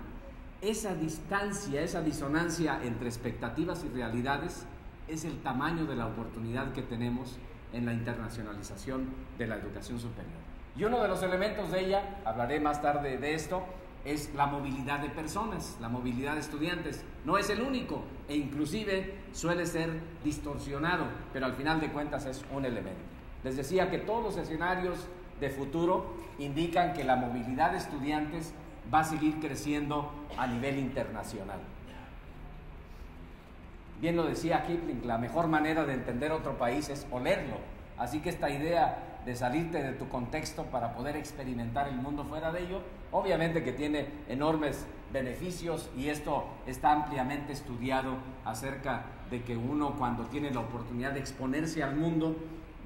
Esa distancia, esa disonancia entre expectativas y realidades es el tamaño de la oportunidad que tenemos en la internacionalización de la educación superior. Y uno de los elementos de ella, hablaré más tarde de esto, es la movilidad de personas, la movilidad de estudiantes. No es el único, e inclusive suele ser distorsionado, pero al final de cuentas es un elemento. Les decía que todos los escenarios de futuro indican que la movilidad de estudiantes va a seguir creciendo a nivel internacional. Bien lo decía Kipling, la mejor manera de entender otro país es olerlo. Así que esta idea de salirte de tu contexto para poder experimentar el mundo fuera de ello, obviamente que tiene enormes beneficios, y esto está ampliamente estudiado acerca de que uno, cuando tiene la oportunidad de exponerse al mundo,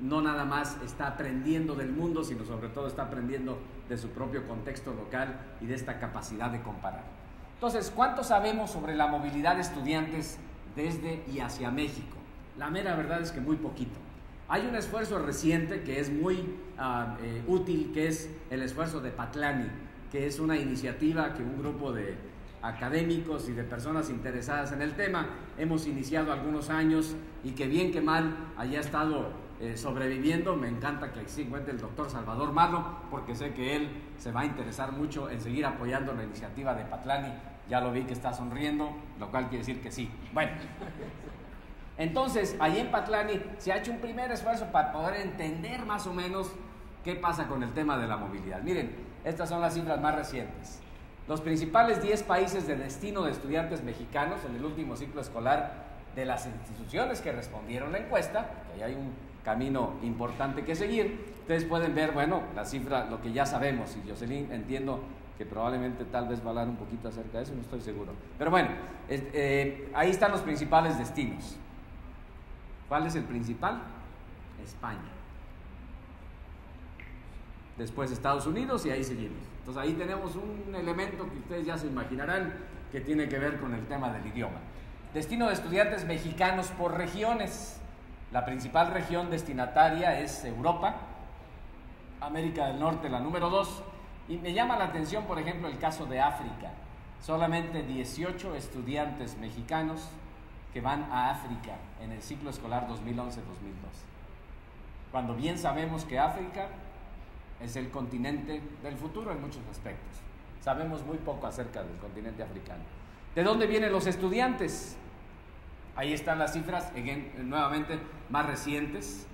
no nada más está aprendiendo del mundo, sino sobre todo está aprendiendo de su propio contexto local y de esta capacidad de comparar. Entonces, ¿cuánto sabemos sobre la movilidad de estudiantes desde y hacia México? La mera verdad es que muy poquito. Hay un esfuerzo reciente que es muy útil, que es el esfuerzo de Patlani, que es una iniciativa que un grupo de académicos y de personas interesadas en el tema hemos iniciado algunos años, y que bien que mal haya estado sobreviviendo. Me encanta que se encuentre el doctor Salvador Malo, porque sé que él se va a interesar mucho en seguir apoyando la iniciativa de Patlani. Ya lo vi que está sonriendo, lo cual quiere decir que sí. Bueno, entonces ahí en Patlani se ha hecho un primer esfuerzo para poder entender más o menos qué pasa con el tema de la movilidad. Miren, estas son las cifras más recientes. Los principales 10 países de destino de estudiantes mexicanos en el último ciclo escolar de las instituciones que respondieron la encuesta, que ahí hay un camino importante que seguir. Ustedes pueden ver, bueno, la cifra, lo que ya sabemos, y Jocelyn, entiendo que probablemente tal vez va a hablar un poquito acerca de eso, no estoy seguro. Pero bueno, ahí están los principales destinos. ¿Cuál es el principal? España. Después Estados Unidos, y ahí seguimos. Entonces ahí tenemos un elemento que ustedes ya se imaginarán que tiene que ver con el tema del idioma. Destino de estudiantes mexicanos por regiones. La principal región destinataria es Europa, América del Norte la número 2, y me llama la atención, por ejemplo, el caso de África. Solamente 18 estudiantes mexicanos que van a África en el ciclo escolar 2011-2012. Cuando bien sabemos que África es el continente del futuro en muchos aspectos. Sabemos muy poco acerca del continente africano. ¿De dónde vienen los estudiantes? Ahí están las cifras, nuevamente más recientes.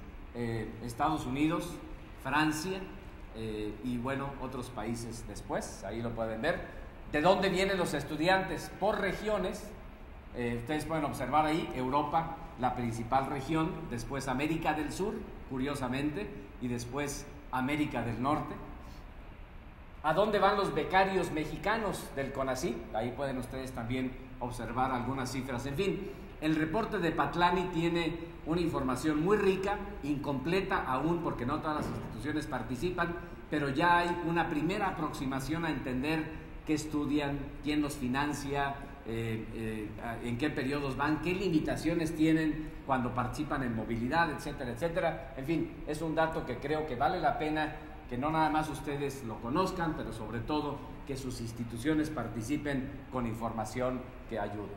Estados Unidos, Francia y bueno, otros países después, ahí lo pueden ver. ¿De dónde vienen los estudiantes? Por regiones. Ustedes pueden observar ahí Europa, la principal región, después América del Sur, curiosamente, y después América del Norte. ¿A dónde van los becarios mexicanos del CONACYT? Ahí pueden ustedes también observar algunas cifras. En fin, el reporte de Patlani tiene una información muy rica, incompleta aún porque no todas las instituciones participan, pero ya hay una primera aproximación a entender qué estudian, quién los financia, en qué periodos van, qué limitaciones tienen cuando participan en movilidad, etcétera, etcétera. En fin, es un dato que creo que vale la pena que no nada más ustedes lo conozcan, pero sobre todo que sus instituciones participen con información que ayude.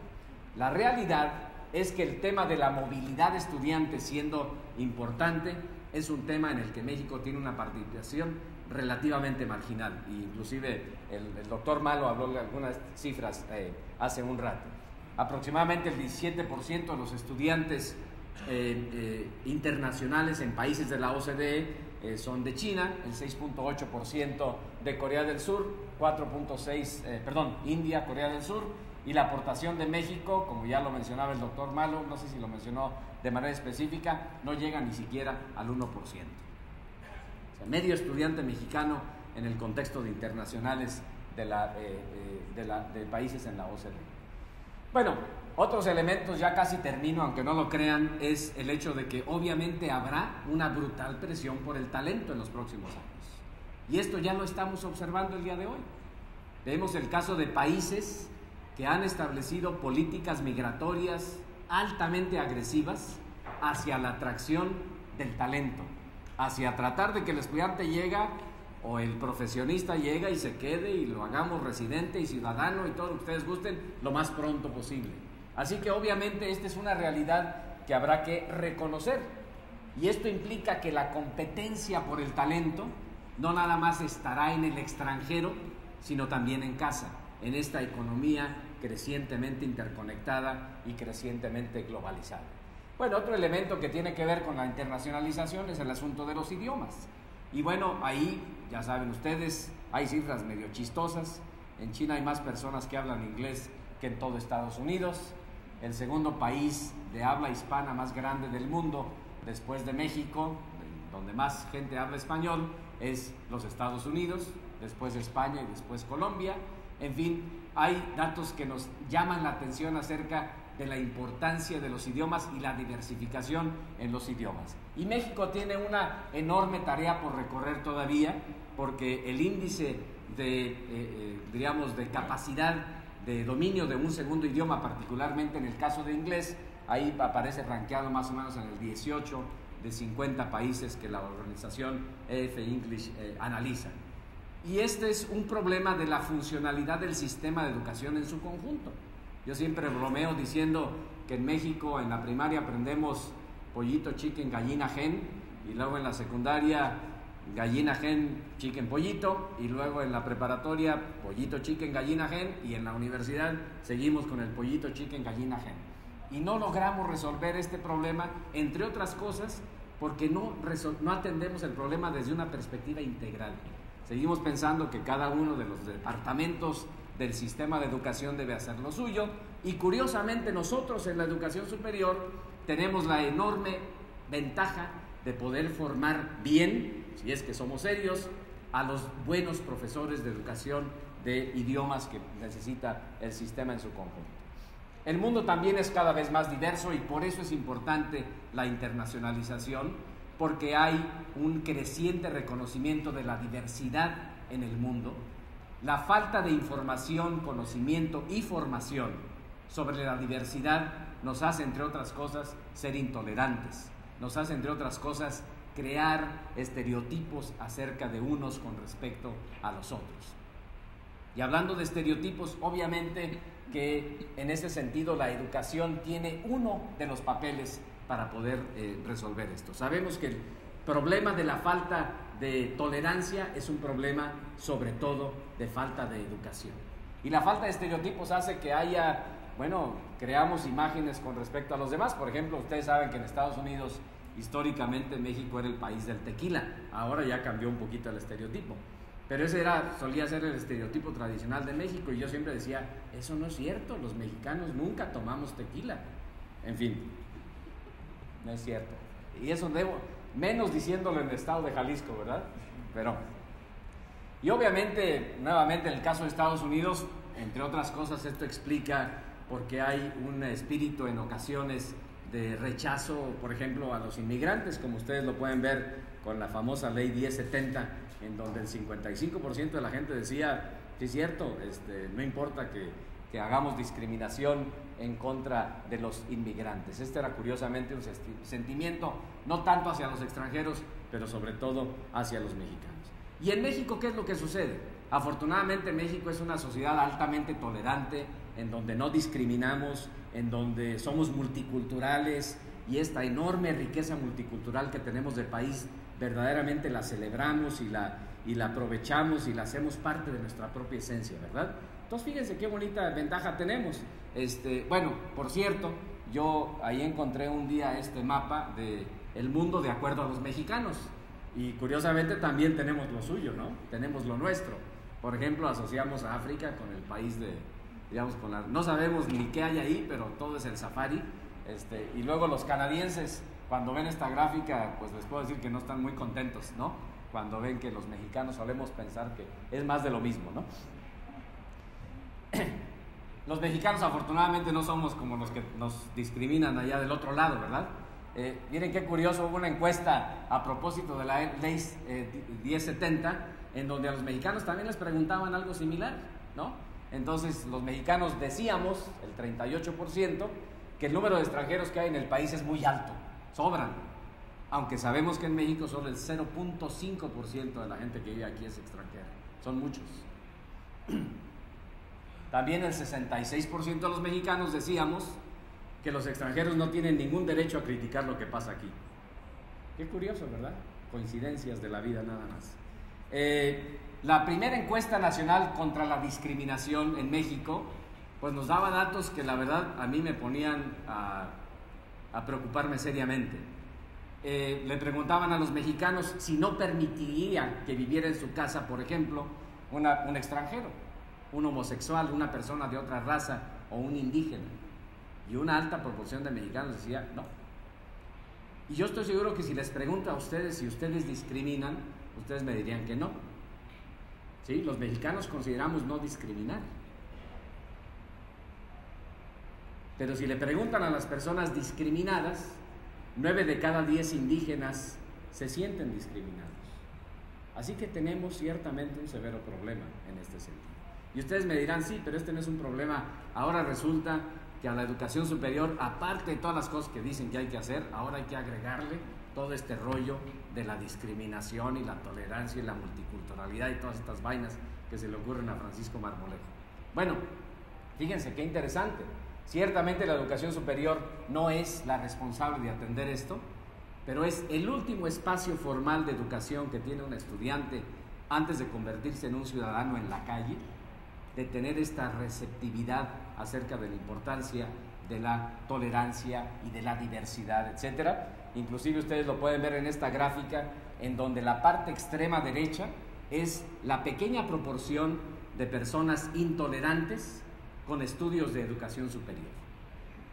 La realidad es que el tema de la movilidad de estudiantes, siendo importante, es un tema en el que México tiene una participación relativamente marginal. Y inclusive el doctor Malo habló de algunas cifras hace un rato. Aproximadamente el 17% de los estudiantes internacionales en países de la OCDE son de China, el 6.8% de Corea del Sur, 4.6%, India, Corea del Sur, y la aportación de México, como ya lo mencionaba el doctor Malo, no sé si lo mencionó de manera específica, no llega ni siquiera al 1%. O sea, medio estudiante mexicano en el contexto de internacionales de países en la OCDE. Bueno, otros elementos, ya casi termino, aunque no lo crean, es el hecho de que obviamente habrá una brutal presión por el talento en los próximos años. Y esto ya lo estamos observando el día de hoy. Vemos el caso de países que han establecido políticas migratorias altamente agresivas hacia la atracción del talento, hacia tratar de que el estudiante llega o el profesionista llega y se quede y lo hagamos residente y ciudadano y todo lo que ustedes gusten lo más pronto posible. Así que obviamente esta es una realidad que habrá que reconocer, y esto implica que la competencia por el talento no nada más estará en el extranjero, sino también en casa, en esta economía crecientemente interconectada y crecientemente globalizada. Bueno, otro elemento que tiene que ver con la internacionalización es el asunto de los idiomas. Y bueno, ahí, ya saben ustedes, hay cifras medio chistosas. En China hay más personas que hablan inglés que en todo Estados Unidos. El segundo país de habla hispana más grande del mundo, después de México, donde más gente habla español, es los Estados Unidos, después España y después Colombia. En fin, hay datos que nos llaman la atención acerca de la importancia de los idiomas y la diversificación en los idiomas. Y México tiene una enorme tarea por recorrer todavía, porque el índice de capacidad de dominio de un segundo idioma, particularmente en el caso de inglés, ahí aparece rankeado más o menos en el 18 de 50 países que la organización EF English analiza. Y este es un problema de la funcionalidad del sistema de educación en su conjunto. Yo siempre bromeo diciendo que en México en la primaria aprendemos pollito, chicken, gallina, gen, y luego en la secundaria gallina, gen, chicken, pollito, y luego en la preparatoria pollito, chicken, gallina, gen, y en la universidad seguimos con el pollito, chicken, gallina, gen. Y no logramos resolver este problema, entre otras cosas, porque no atendemos el problema desde una perspectiva integral. Seguimos pensando que cada uno de los departamentos del sistema de educación debe hacer lo suyo, y curiosamente nosotros en la educación superior tenemos la enorme ventaja de poder formar bien, si es que somos serios, a los buenos profesores de educación de idiomas que necesita el sistema en su conjunto. El mundo también es cada vez más diverso, y por eso es importante la internacionalización, porque hay un creciente reconocimiento de la diversidad en el mundo. La falta de información, conocimiento y formación sobre la diversidad nos hace, entre otras cosas, ser intolerantes. Nos hace, entre otras cosas, crear estereotipos acerca de unos con respecto a los otros. Y hablando de estereotipos, obviamente que en ese sentido la educación tiene uno de los papeles para poder resolver esto. Sabemos que el problema de la falta de tolerancia es un problema sobre todo de falta de educación. Y la falta de estereotipos hace que haya, creamos imágenes con respecto a los demás. Por ejemplo, ustedes saben que en Estados Unidos históricamente México era el país del tequila. Ahora ya cambió un poquito el estereotipo. Pero ese solía ser el estereotipo tradicional de México, y yo siempre decía, eso no es cierto, los mexicanos nunca tomamos tequila. En fin, no es cierto. Y eso menos diciéndolo en el estado de Jalisco, ¿verdad? Y obviamente, nuevamente en el caso de Estados Unidos, entre otras cosas, esto explica por qué hay un espíritu en ocasiones de rechazo, por ejemplo, a los inmigrantes, como ustedes lo pueden ver con la famosa ley 1070, en donde el 55% de la gente decía, sí es cierto, no importa que que hagamos discriminación en contra de los inmigrantes. Este era curiosamente un sentimiento no tanto hacia los extranjeros, pero sobre todo hacia los mexicanos. ¿Y en México qué es lo que sucede? Afortunadamente México es una sociedad altamente tolerante, en donde no discriminamos, en donde somos multiculturales, y esta enorme riqueza multicultural que tenemos del país verdaderamente la celebramos y la aprovechamos y la hacemos parte de nuestra propia esencia, ¿verdad? Entonces fíjense qué bonita ventaja tenemos. Bueno, por cierto, yo ahí encontré un día este mapa de el mundo de acuerdo a los mexicanos, y curiosamente también tenemos lo suyo, ¿no? Tenemos lo nuestro. Por ejemplo, asociamos a África con el país de, digamos, no sabemos ni qué hay ahí, pero todo es el safari. Y luego los canadienses, cuando ven esta gráfica, pues les puedo decir que no están muy contentos, ¿no? Cuando ven que los mexicanos solemos pensar que es más de lo mismo, ¿no? Los mexicanos afortunadamente no somos como los que nos discriminan allá del otro lado, ¿verdad? Miren qué curioso, hubo una encuesta a propósito de la ley 1070, en donde a los mexicanos también les preguntaban algo similar, ¿no? Entonces los mexicanos decíamos, el 38%, que el número de extranjeros que hay en el país es muy alto, sobran, aunque sabemos que en México solo el 0.5% de la gente que vive aquí es extranjera, son muchos. También el 66% de los mexicanos decíamos que los extranjeros no tienen ningún derecho a criticar lo que pasa aquí. Qué curioso, ¿verdad? Coincidencias de la vida nada más. La primera encuesta nacional contra la discriminación en México, pues nos daba datos que la verdad a mí me ponían a preocuparme seriamente. Le preguntaban a los mexicanos si no permitirían que viviera en su casa, por ejemplo, un extranjero, un homosexual, una persona de otra raza o un indígena. Y una alta proporción de mexicanos decía no. Y yo estoy seguro que si les pregunto a ustedes si ustedes discriminan, ustedes me dirían que no. ¿Sí? Los mexicanos consideramos no discriminar. Pero si le preguntan a las personas discriminadas, 9 de cada 10 indígenas se sienten discriminados. Así que tenemos ciertamente un severo problema en este sentido. Y ustedes me dirán, sí, pero este no es un problema. Ahora resulta que a la educación superior, aparte de todas las cosas que dicen que hay que hacer, ahora hay que agregarle todo este rollo de la discriminación y la tolerancia y la multiculturalidad y todas estas vainas que se le ocurren a Francisco Marmolejo. Bueno, fíjense qué interesante. Ciertamente la educación superior no es la responsable de atender esto, pero es el último espacio formal de educación que tiene un estudiante antes de convertirse en un ciudadano en la calle, de tener esta receptividad acerca de la importancia de la tolerancia y de la diversidad, etcétera. Inclusive ustedes lo pueden ver en esta gráfica, en donde la parte extrema derecha es la pequeña proporción de personas intolerantes con estudios de educación superior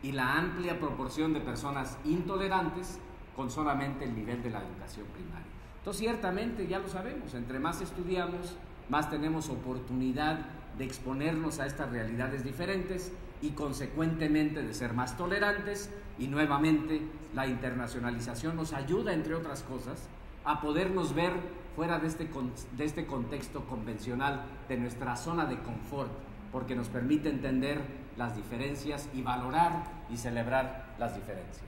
y la amplia proporción de personas intolerantes con solamente el nivel de la educación primaria. Entonces, ciertamente, ya lo sabemos, entre más estudiamos, más tenemos oportunidad de exponernos a estas realidades diferentes y consecuentemente de ser más tolerantes, y nuevamente la internacionalización nos ayuda, entre otras cosas, a podernos ver fuera de este contexto convencional, de nuestra zona de confort, porque nos permite entender las diferencias y valorar y celebrar las diferencias.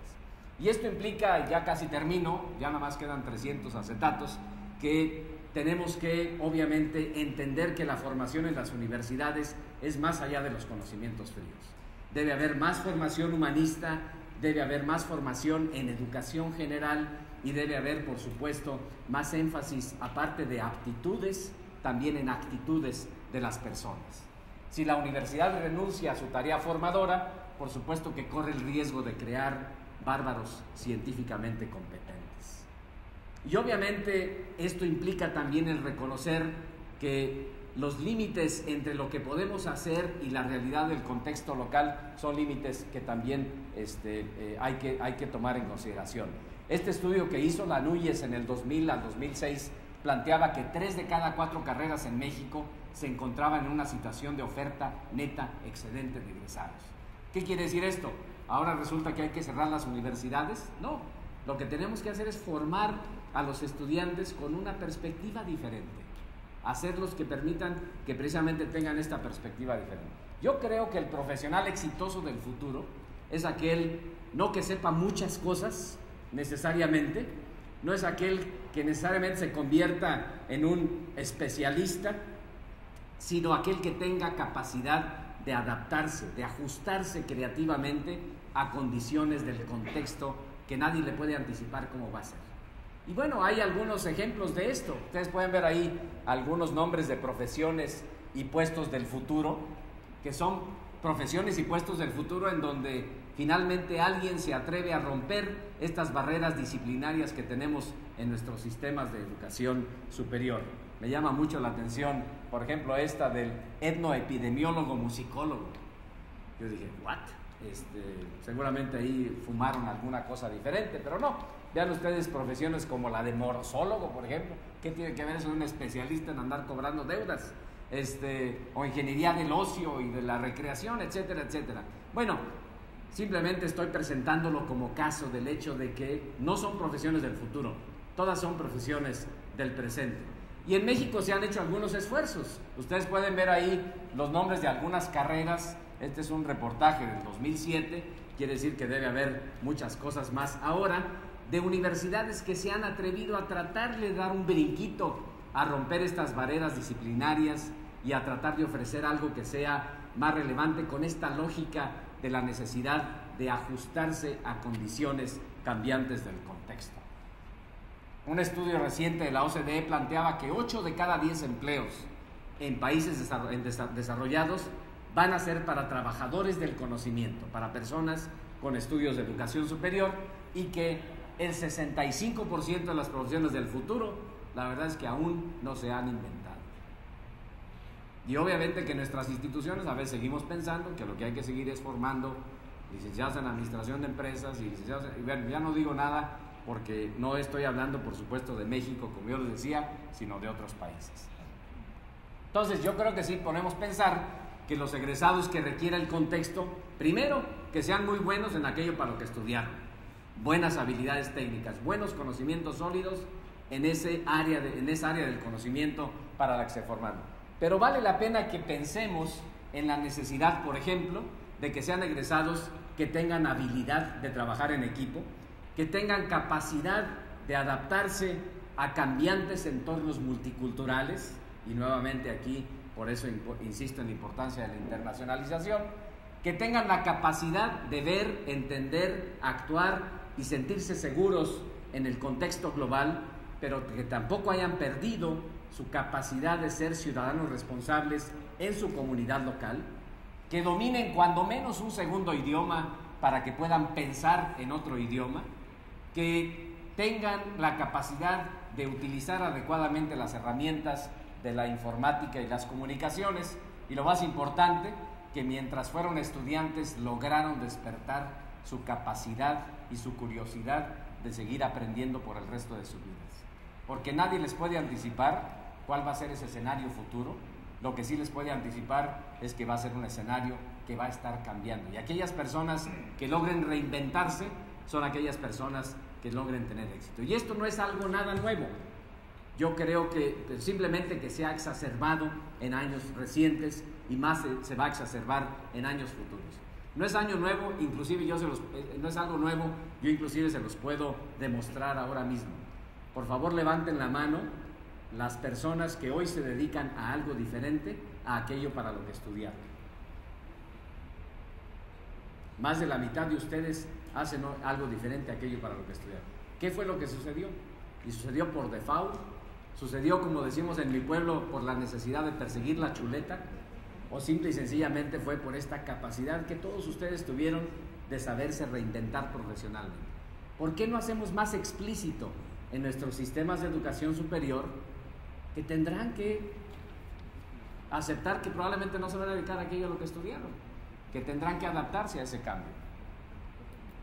Y esto implica, ya casi termino, ya nada más quedan 300 acetatos, que tenemos que obviamente entender que la formación en las universidades es más allá de los conocimientos fríos. Debe haber más formación humanista, debe haber más formación en educación general y debe haber, por supuesto, más énfasis, aparte de aptitudes, también en actitudes de las personas. Si la universidad renuncia a su tarea formadora, por supuesto que corre el riesgo de crear bárbaros científicamente competentes. Y obviamente esto implica también el reconocer que los límites entre lo que podemos hacer y la realidad del contexto local son límites que también hay que tomar en consideración. Este estudio que hizo la NUYES en el 2000 al 2006 planteaba que 3 de cada 4 carreras en México se encontraban en una situación de oferta neta excedente de egresados. ¿Qué quiere decir esto? ¿Ahora resulta que hay que cerrar las universidades? No, lo que tenemos que hacer es formar a los estudiantes con una perspectiva diferente, hacerlos que permitan que precisamente tengan esta perspectiva diferente. Yo creo que el profesional exitoso del futuro es aquel no que sepa muchas cosas necesariamente, no es aquel que necesariamente se convierta en un especialista, sino aquel que tenga capacidad de adaptarse, de ajustarse creativamente a condiciones del contexto que nadie le puede anticipar cómo va a ser. Y bueno, hay algunos ejemplos de esto. Ustedes pueden ver ahí algunos nombres de profesiones y puestos del futuro, que son profesiones y puestos del futuro en donde finalmente alguien se atreve a romper estas barreras disciplinarias que tenemos en nuestros sistemas de educación superior. Me llama mucho la atención, por ejemplo, esta del etnoepidemiólogo musicólogo. Yo dije, ¿what? Seguramente ahí fumaron alguna cosa diferente, pero no. Vean ustedes profesiones como la de morosólogo, por ejemplo. ¿Qué tiene que ver? Es un especialista en andar cobrando deudas. O ingeniería del ocio y de la recreación, etcétera, etcétera. Bueno, simplemente estoy presentándolo como caso del hecho de que no son profesiones del futuro, todas son profesiones del presente. Y en México se han hecho algunos esfuerzos. Ustedes pueden ver ahí los nombres de algunas carreras. Este es un reportaje del 2007, quiere decir que debe haber muchas cosas más ahora, de universidades que se han atrevido a tratar de dar un brinquito, a romper estas barreras disciplinarias y a tratar de ofrecer algo que sea más relevante con esta lógica de la necesidad de ajustarse a condiciones cambiantes del contexto. Un estudio reciente de la OCDE planteaba que 8 de cada 10 empleos en países desarrollados van a ser para trabajadores del conocimiento, para personas con estudios de educación superior, y que el 65% de las profesiones del futuro, la verdad es que aún no se han inventado. Y obviamente que nuestras instituciones a veces seguimos pensando que lo que hay que seguir es formando licenciados en administración de empresas y licenciados en... Bueno, ya no digo nada porque no estoy hablando, por supuesto, de México, como yo les decía, sino de otros países. Entonces, yo creo que sí podemos pensar que los egresados que requiera el contexto, primero, que sean muy buenos en aquello para lo que estudiaron, buenas habilidades técnicas, buenos conocimientos sólidos en esa área del conocimiento para la que se formaron. Pero vale la pena que pensemos en la necesidad, por ejemplo, de que sean egresados que tengan habilidad de trabajar en equipo, que tengan capacidad de adaptarse a cambiantes entornos multiculturales, y nuevamente aquí, por eso insisto en la importancia de la internacionalización, que tengan la capacidad de ver, entender, actuar y sentirse seguros en el contexto global, pero que tampoco hayan perdido su capacidad de ser ciudadanos responsables en su comunidad local, que dominen cuando menos un segundo idioma para que puedan pensar en otro idioma, que tengan la capacidad de utilizar adecuadamente las herramientas de la informática y las comunicaciones, y lo más importante, que mientras fueron estudiantes lograron despertar su capacidad y su curiosidad de seguir aprendiendo por el resto de sus vidas. Porque nadie les puede anticipar cuál va a ser ese escenario futuro. Lo que sí les puede anticipar es que va a ser un escenario que va a estar cambiando. Y aquellas personas que logren reinventarse son aquellas personas que logren tener éxito. Y esto no es algo nada nuevo. Yo creo que simplemente que se ha exacerbado en años recientes y más se va a exacerbar en años futuros. No es año nuevo, inclusive no es algo nuevo, yo inclusive se los puedo demostrar ahora mismo. Por favor, levanten la mano las personas que hoy se dedican a algo diferente a aquello para lo que estudiaron. Más de la mitad de ustedes hacen algo diferente a aquello para lo que estudiaron. ¿Qué fue lo que sucedió? Y sucedió por default, sucedió, como decimos en mi pueblo, por la necesidad de perseguir la chuleta, o simple y sencillamente fue por esta capacidad que todos ustedes tuvieron de saberse reinventar profesionalmente. ¿Por qué no hacemos más explícito en nuestros sistemas de educación superior que tendrán que aceptar que probablemente no se van a dedicar a aquello a lo que estudiaron, que tendrán que adaptarse a ese cambio?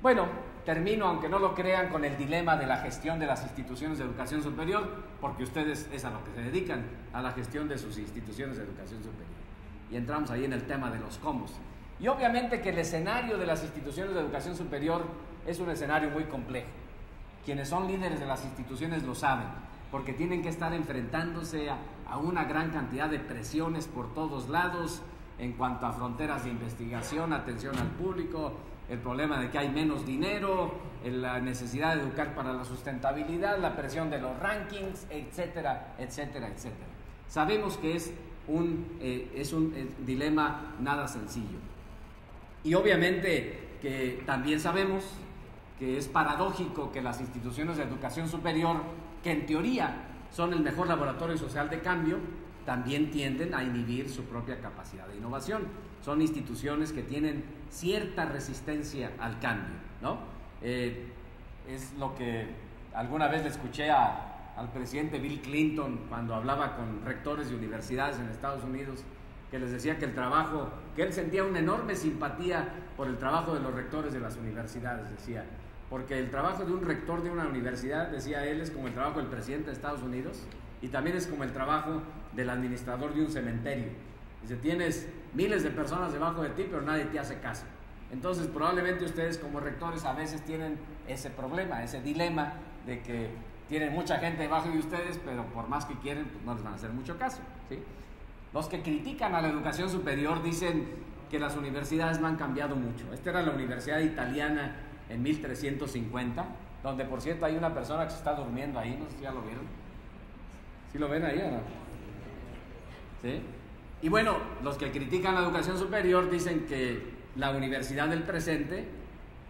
Bueno, termino, aunque no lo crean, con el dilema de la gestión de las instituciones de educación superior, porque ustedes es a lo que se dedican, a la gestión de sus instituciones de educación superior. Y entramos ahí en el tema de los cómo. Y obviamente que el escenario de las instituciones de educación superior es un escenario muy complejo. Quienes son líderes de las instituciones lo saben, porque tienen que estar enfrentándose a una gran cantidad de presiones por todos lados, en cuanto a fronteras de investigación, atención al público, el problema de que hay menos dinero, la necesidad de educar para la sustentabilidad, la presión de los rankings, etcétera, etcétera, etcétera. Sabemos que es un dilema nada sencillo. Y obviamente que también sabemos que es paradójico que las instituciones de educación superior, que en teoría son el mejor laboratorio social de cambio, también tienden a inhibir su propia capacidad de innovación. Son instituciones que tienen cierta resistencia al cambio, ¿no? Es lo que alguna vez le escuché al presidente Bill Clinton cuando hablaba con rectores de universidades en Estados Unidos, que les decía que que él sentía una enorme simpatía por el trabajo de los rectores de las universidades, decía, porque el trabajo de un rector de una universidad, decía él, es como el trabajo del presidente de Estados Unidos y también es como el trabajo del administrador de un cementerio. Dice, tienes miles de personas debajo de ti, pero nadie te hace caso. Entonces, probablemente ustedes como rectores a veces tienen ese problema, ese dilema de que tienen mucha gente debajo de ustedes, pero por más que quieren, pues no les van a hacer mucho caso, ¿sí? Los que critican a la educación superior dicen que las universidades no han cambiado mucho. Esta era la Universidad Italiana en 1350, donde por cierto hay una persona que se está durmiendo ahí, no sé si ya lo vieron. ¿Sí lo ven ahí o no? ¿Sí? Y bueno, los que critican la educación superior dicen que la universidad del presente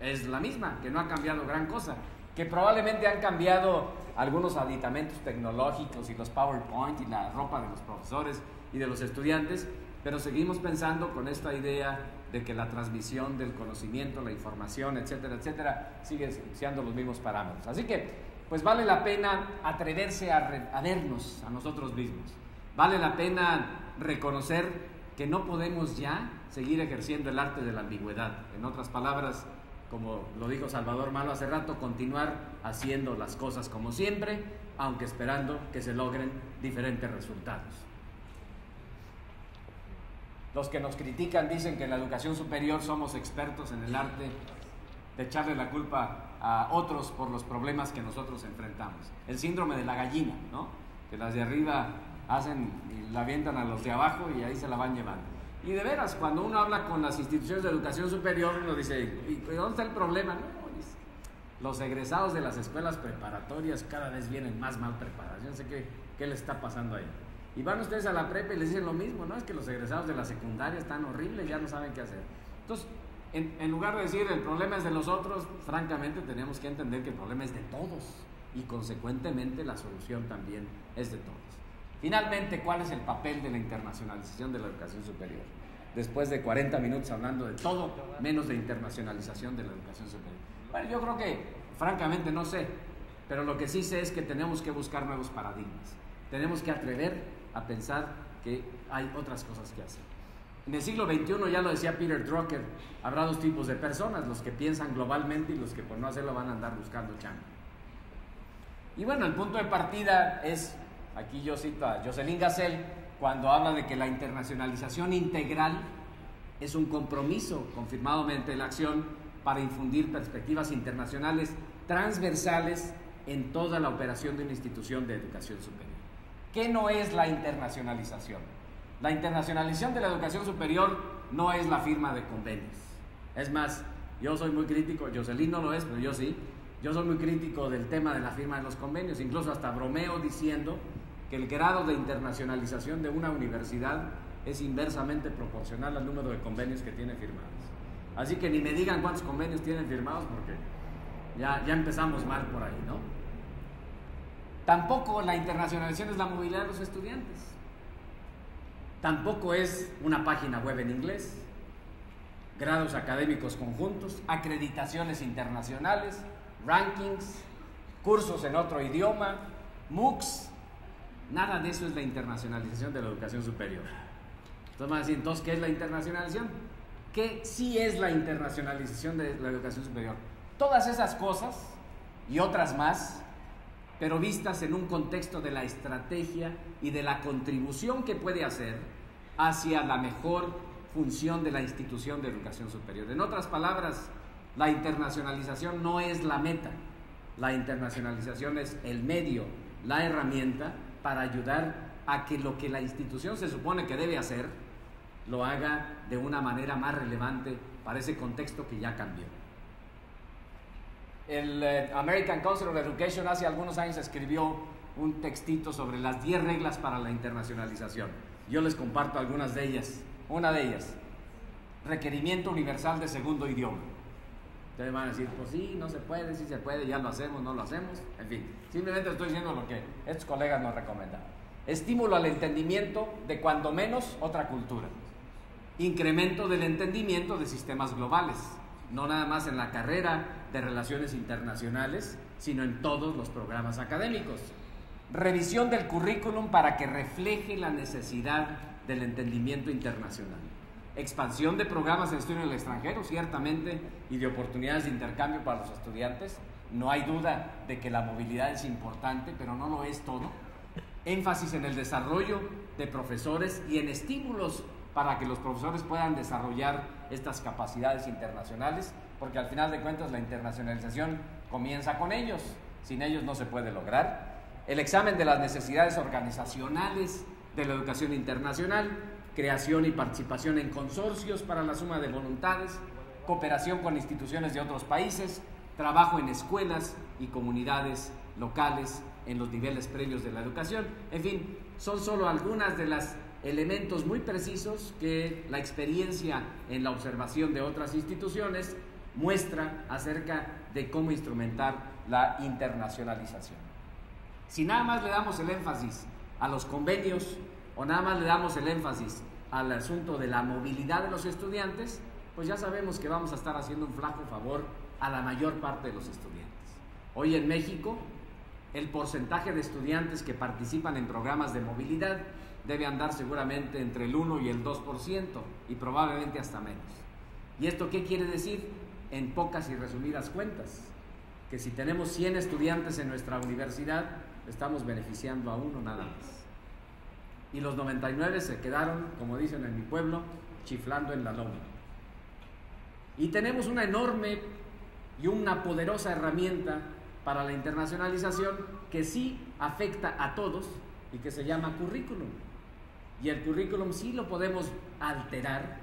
es la misma, que no ha cambiado gran cosa, que probablemente han cambiado algunos aditamentos tecnológicos y los PowerPoint y la ropa de los profesores y de los estudiantes, pero seguimos pensando con esta idea de que la transmisión del conocimiento, la información, etcétera, etcétera, sigue siendo los mismos parámetros. Así que, pues vale la pena atreverse a vernos a nosotros mismos. Vale la pena reconocer que no podemos ya seguir ejerciendo el arte de la ambigüedad. En otras palabras, como lo dijo Salvador Malo hace rato, continuar haciendo las cosas como siempre, aunque esperando que se logren diferentes resultados. Los que nos critican dicen que en la educación superior somos expertos en el arte de echarle la culpa a otros por los problemas que nosotros enfrentamos. El síndrome de la gallina, ¿no? Que las de arriba hacen y la avientan a los de abajo y ahí se la van llevando. Y de veras, cuando uno habla con las instituciones de educación superior, uno dice, ¿y dónde está el problema? No, dice, los egresados de las escuelas preparatorias cada vez vienen más mal preparados. Yo no sé qué les está pasando ahí. Y van ustedes a la prepa y les dicen lo mismo, ¿no? Es que los egresados de la secundaria están horribles, ya no saben qué hacer. Entonces, en lugar de decir el problema es de los otros, francamente tenemos que entender que el problema es de todos y consecuentemente la solución también es de todos. Finalmente, ¿cuál es el papel de la internacionalización de la educación superior? Después de 40 minutos hablando de todo, menos de internacionalización de la educación superior. Bueno, yo creo que, francamente, no sé, pero lo que sí sé es que tenemos que buscar nuevos paradigmas. Tenemos que atrever a pensar que hay otras cosas que hacer. En el siglo XXI, ya lo decía Peter Drucker, habrá dos tipos de personas, los que piensan globalmente y los que por no hacerlo van a andar buscando chamba. Y bueno, el punto de partida es, aquí yo cito a Jocelyn Gassel, cuando habla de que la internacionalización integral es un compromiso confirmado mediante la acción para infundir perspectivas internacionales transversales en toda la operación de una institución de educación superior. ¿Qué no es la internacionalización? La internacionalización de la educación superior no es la firma de convenios. Es más, yo soy muy crítico, Jocelyn no lo es, pero yo sí. Yo soy muy crítico del tema de la firma de los convenios, incluso hasta bromeo diciendo que el grado de internacionalización de una universidad es inversamente proporcional al número de convenios que tiene firmados. Así que ni me digan cuántos convenios tienen firmados porque ya empezamos mal por ahí, ¿no? Tampoco la internacionalización es la movilidad de los estudiantes. Tampoco es una página web en inglés, grados académicos conjuntos, acreditaciones internacionales, rankings, cursos en otro idioma, MOOCs. Nada de eso es la internacionalización de la educación superior. Entonces van a decir, entonces, ¿qué es la internacionalización? ¿Qué sí es la internacionalización de la educación superior? Todas esas cosas y otras más, pero vistas en un contexto de la estrategia y de la contribución que puede hacer hacia la mejor función de la institución de educación superior. En otras palabras, la internacionalización no es la meta, la internacionalización es el medio, la herramienta para ayudar a que lo que la institución se supone que debe hacer, lo haga de una manera más relevante para ese contexto que ya cambió. El American Council of Education hace algunos años escribió un textito sobre las 10 reglas para la internacionalización. Yo les comparto algunas de ellas. Una de ellas, requerimiento universal de segundo idioma. Ustedes van a decir, pues sí, no se puede, sí se puede, ya lo hacemos, no lo hacemos. En fin, simplemente estoy diciendo lo que estos colegas nos recomendan. Estímulo al entendimiento de cuando menos otra cultura. Incremento del entendimiento de sistemas globales, no nada más en la carrera de relaciones internacionales, sino en todos los programas académicos. Revisión del currículum para que refleje la necesidad del entendimiento internacional. Expansión de programas de estudio en el extranjero, ciertamente, y de oportunidades de intercambio para los estudiantes. No hay duda de que la movilidad es importante, pero no lo es todo. Énfasis en el desarrollo de profesores y en estímulos para que los profesores puedan desarrollar estas capacidades internacionales, porque al final de cuentas la internacionalización comienza con ellos. Sin ellos no se puede lograr. El examen de las necesidades organizacionales de la educación internacional, creación y participación en consorcios para la suma de voluntades, cooperación con instituciones de otros países, trabajo en escuelas y comunidades locales en los niveles previos de la educación. En fin, son solo algunas de los elementos muy precisos que la experiencia en la observación de otras instituciones muestra acerca de cómo instrumentar la internacionalización. Si nada más le damos el énfasis a los convenios o nada más le damos el énfasis al asunto de la movilidad de los estudiantes, pues ya sabemos que vamos a estar haciendo un flaco favor a la mayor parte de los estudiantes. Hoy en México, el porcentaje de estudiantes que participan en programas de movilidad debe andar seguramente entre el 1 y el 2% y probablemente hasta menos. ¿Y esto qué quiere decir? En pocas y resumidas cuentas, que si tenemos 100 estudiantes en nuestra universidad, estamos beneficiando a uno nada más. Y los 99 se quedaron, como dicen en mi pueblo, chiflando en la loma. Y tenemos una enorme y una poderosa herramienta para la internacionalización que sí afecta a todos y que se llama currículum. Y el currículum sí lo podemos alterar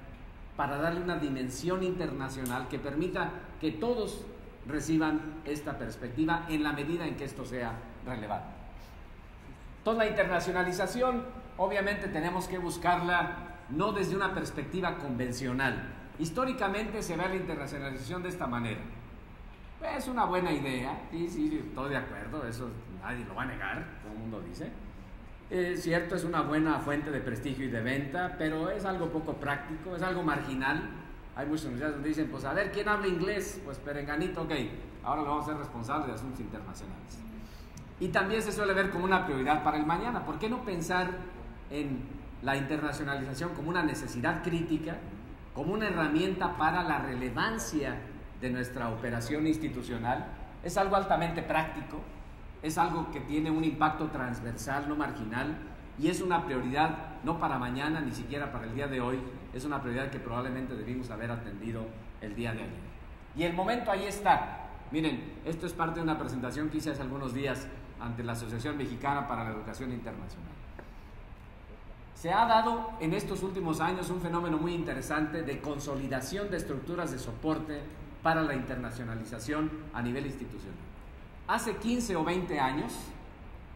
para darle una dimensión internacional que permita que todos reciban esta perspectiva en la medida en que esto sea relevante. Entonces, la internacionalización, obviamente tenemos que buscarla no desde una perspectiva convencional. Históricamente se ve la internacionalización de esta manera. Es una buena idea, sí, estoy de acuerdo, eso nadie lo va a negar, todo el mundo dice. Es cierto, es una buena fuente de prestigio y de venta, pero es algo poco práctico, es algo marginal. Hay muchos universidades donde dicen, pues a ver, ¿quién habla inglés? Pues perenganito, ok, ahora lo vamos a hacer responsable de asuntos internacionales. Y también se suele ver como una prioridad para el mañana. ¿Por qué no pensar en la internacionalización como una necesidad crítica, como una herramienta para la relevancia de nuestra operación institucional? Es algo altamente práctico, es algo que tiene un impacto transversal, no marginal, y es una prioridad no para mañana, ni siquiera para el día de hoy, es una prioridad que probablemente debimos haber atendido el día de ayer. Y el momento ahí está. Miren, esto es parte de una presentación que hice hace algunos días ante la Asociación Mexicana para la Educación Internacional. Se ha dado en estos últimos años un fenómeno muy interesante de consolidación de estructuras de soporte para la internacionalización a nivel institucional. Hace 15 o 20 años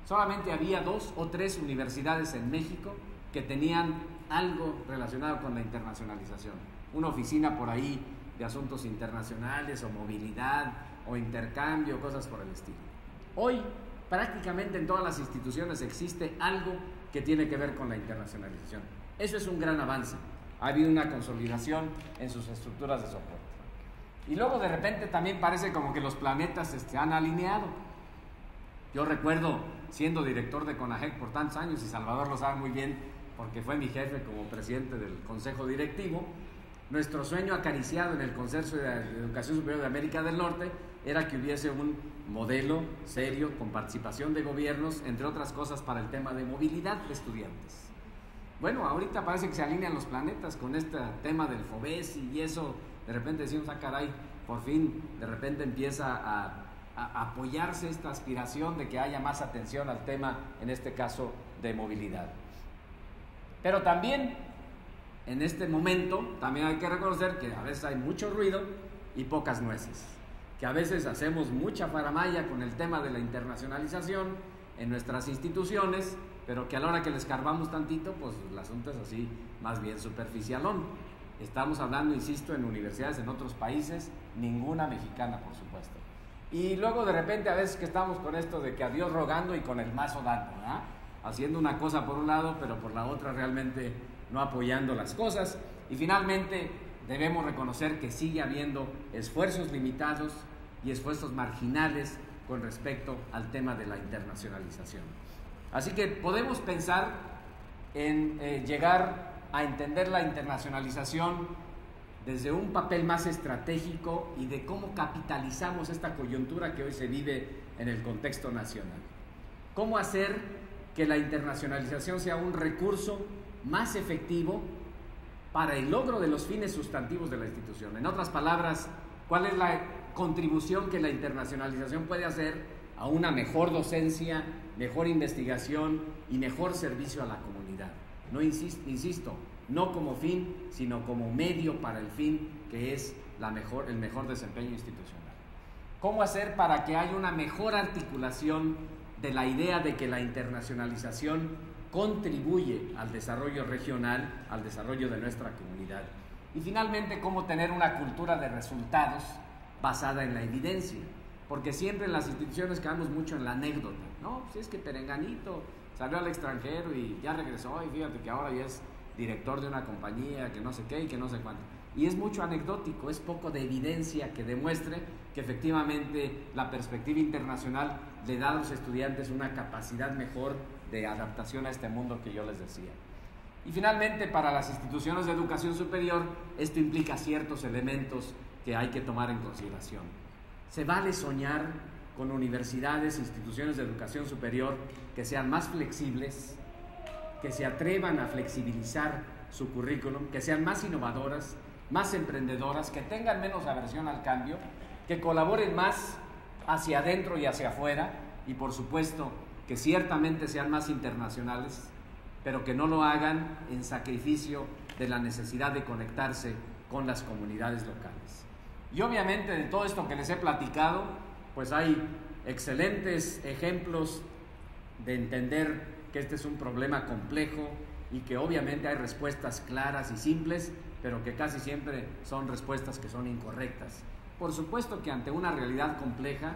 solamente había 2 o 3 universidades en México que tenían algo relacionado con la internacionalización. Una oficina por ahí de asuntos internacionales o movilidad o intercambio, cosas por el estilo. Hoy prácticamente en todas las instituciones existe algo que tiene que ver con la internacionalización. Eso es un gran avance. Ha habido una consolidación en sus estructuras de soporte. Y luego de repente también parece como que los planetas se han alineado. Yo recuerdo siendo director de CONAGEC por tantos años, y Salvador lo sabe muy bien porque fue mi jefe como presidente del Consejo Directivo, nuestro sueño acariciado en el Consejo de Educación Superior de América del Norte era que hubiese un modelo serio con participación de gobiernos, entre otras cosas, para el tema de movilidad de estudiantes. Bueno, ahorita parece que se alinean los planetas con este tema del FOBES y eso, de repente decimos, ah caray, por fin, de repente empieza a apoyarse esta aspiración de que haya más atención al tema, en este caso, de movilidad. Pero también, en este momento también hay que reconocer que a veces hay mucho ruido y pocas nueces, que a veces hacemos mucha faramalla con el tema de la internacionalización en nuestras instituciones, pero que a la hora que le escarbamos tantito, pues el asunto es así, más bien superficialón. Estamos hablando, insisto, en universidades en otros países, ninguna mexicana, por supuesto. Y luego de repente a veces que estamos con esto de que a Dios rogando y con el mazo dando, ¿verdad? Haciendo una cosa por un lado, pero por la otra realmente no apoyando las cosas. Y finalmente debemos reconocer que sigue habiendo esfuerzos limitados y esfuerzos marginales con respecto al tema de la internacionalización. Así que podemos pensar en llegar a entender la internacionalización desde un papel más estratégico y de cómo capitalizamos esta coyuntura que hoy se vive en el contexto nacional. Cómo hacer que la internacionalización sea un recurso más efectivo para el logro de los fines sustantivos de la institución. En otras palabras, ¿cuál es la contribución que la internacionalización puede hacer a una mejor docencia, mejor investigación y mejor servicio a la comunidad? No insisto, no como fin, sino como medio para el fin, que es el mejor desempeño institucional. ¿Cómo hacer para que haya una mejor articulación de la idea de que la internacionalización contribuye al desarrollo regional, al desarrollo de nuestra comunidad? Y finalmente, cómo tener una cultura de resultados basada en la evidencia, porque siempre en las instituciones quedamos mucho en la anécdota, ¿no? Pues es que Perenganito salió al extranjero y ya regresó, y fíjate que ahora ya es director de una compañía, que no sé qué y que no sé cuánto. Y es mucho anecdótico, es poco de evidencia que demuestre que efectivamente la perspectiva internacional le da a los estudiantes una capacidad mejor de adaptación a este mundo que yo les decía. Y finalmente, para las instituciones de educación superior, esto implica ciertos elementos que hay que tomar en consideración. Se vale soñar con universidades, instituciones de educación superior que sean más flexibles, que se atrevan a flexibilizar su currículum, que sean más innovadoras, más emprendedoras, que tengan menos aversión al cambio, que colaboren más hacia adentro y hacia afuera, y por supuesto que ciertamente sean más internacionales, pero que no lo hagan en sacrificio de la necesidad de conectarse con las comunidades locales. Y obviamente de todo esto que les he platicado, pues hay excelentes ejemplos de entender que este es un problema complejo y que obviamente hay respuestas claras y simples, pero que casi siempre son respuestas que son incorrectas. Por supuesto que ante una realidad compleja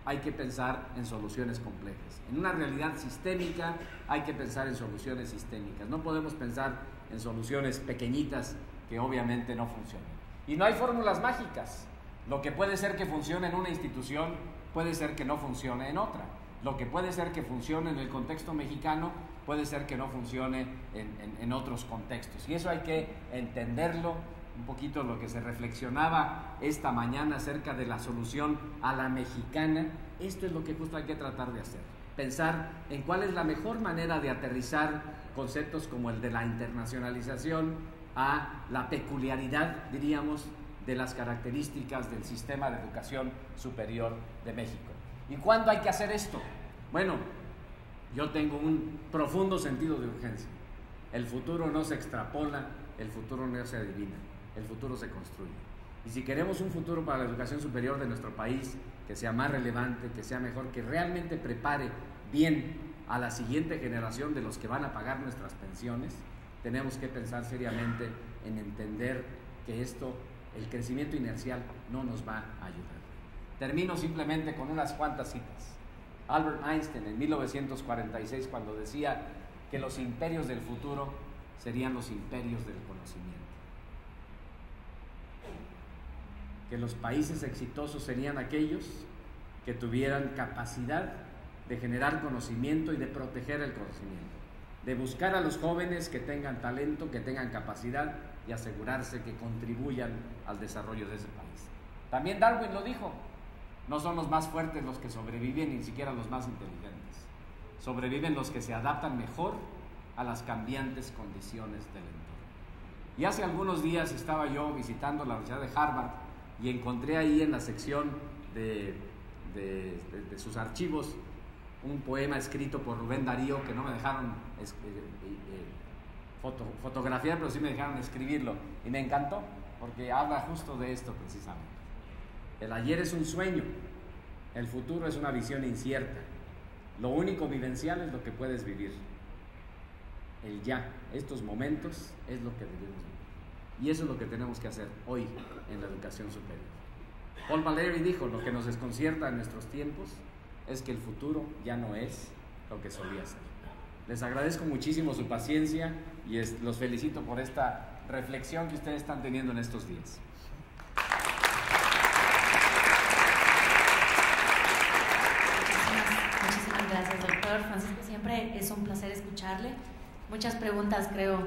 hay que pensar en soluciones complejas. En una realidad sistémica hay que pensar en soluciones sistémicas. No podemos pensar en soluciones pequeñitas que obviamente no funcionan. Y no hay fórmulas mágicas. Lo que puede ser que funcione en una institución puede ser que no funcione en otra. Lo que puede ser que funcione en el contexto mexicano puede ser que no funcione en otros contextos. Y eso hay que entenderlo. Un poquito lo que se reflexionaba esta mañana acerca de la solución a la mexicana. Esto es lo que justo hay que tratar de hacer. Pensar en cuál es la mejor manera de aterrizar conceptos como el de la internacionalización a la peculiaridad, diríamos, de las características del sistema de educación superior de México. ¿Y cuándo hay que hacer esto? Bueno, yo tengo un profundo sentido de urgencia. El futuro no se extrapola, el futuro no se adivina, el futuro se construye. Y si queremos un futuro para la educación superior de nuestro país que sea más relevante, que sea mejor, que realmente prepare bien a la siguiente generación de los que van a pagar nuestras pensiones, tenemos que pensar seriamente en entender que el crecimiento inercial no nos va a ayudar. Termino simplemente con unas cuantas citas. Albert Einstein en 1946, cuando decía que los imperios del futuro serían los imperios del conocimiento, que los países exitosos serían aquellos que tuvieran capacidad de generar conocimiento y de proteger el conocimiento, de buscar a los jóvenes que tengan talento, que tengan capacidad y asegurarse que contribuyan al desarrollo de ese país. También Darwin lo dijo: no son los más fuertes los que sobreviven, ni siquiera los más inteligentes. Sobreviven los que se adaptan mejor a las cambiantes condiciones del entorno. Y hace algunos días estaba yo visitando la Universidad de Harvard y encontré ahí en la sección de sus archivos un poema escrito por Rubén Darío que no me dejaron fotografiar, pero sí me dejaron escribirlo. Y me encantó, porque habla justo de esto precisamente. El ayer es un sueño, el futuro es una visión incierta. Lo único vivencial es lo que puedes vivir. El ya, estos momentos, es lo que debemos vivir. Y eso es lo que tenemos que hacer hoy en la educación superior. Paul Valéry dijo, lo que nos desconcierta en nuestros tiempos es que el futuro ya no es lo que solía ser. Les agradezco muchísimo su paciencia y los felicito por esta reflexión que ustedes están teniendo en estos días. Muchísimas gracias, doctor Francisco. Siempre es un placer escucharle. Muchas preguntas, creo,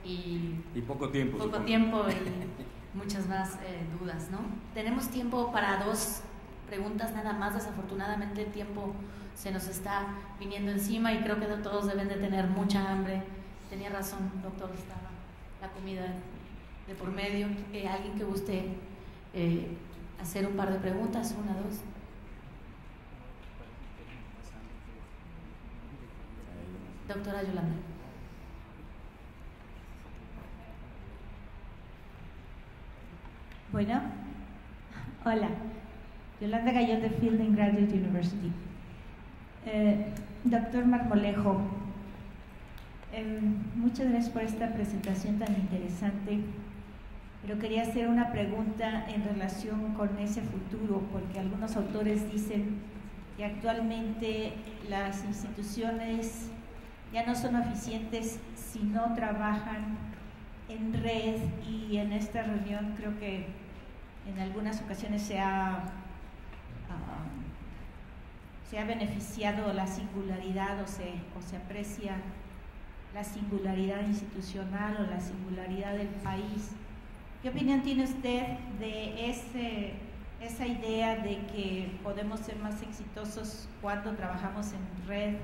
y poco tiempo. Poco tiempo y muchas más dudas, ¿no? Tenemos tiempo para 2 preguntas nada más. Desafortunadamente el tiempo se nos está viniendo encima y creo que todos deben de tener mucha hambre. Tenía razón, doctor, estaba la comida de por medio. Alguien que guste hacer un par de preguntas, 1, 2. Doctora Yolanda. Bueno, hola, Yolanda Gallón de Fielding Graduate University. Doctor Marmolejo, muchas gracias por esta presentación tan interesante, pero quería hacer una pregunta en relación con ese futuro, porque algunos autores dicen que actualmente las instituciones ya no son eficientes si no trabajan en red, y en esta reunión creo que en algunas ocasiones se ha beneficiado la singularidad o se aprecia la singularidad institucional o la singularidad del país. ¿Qué opinión tiene usted de esa idea de que podemos ser más exitosos cuando trabajamos en red,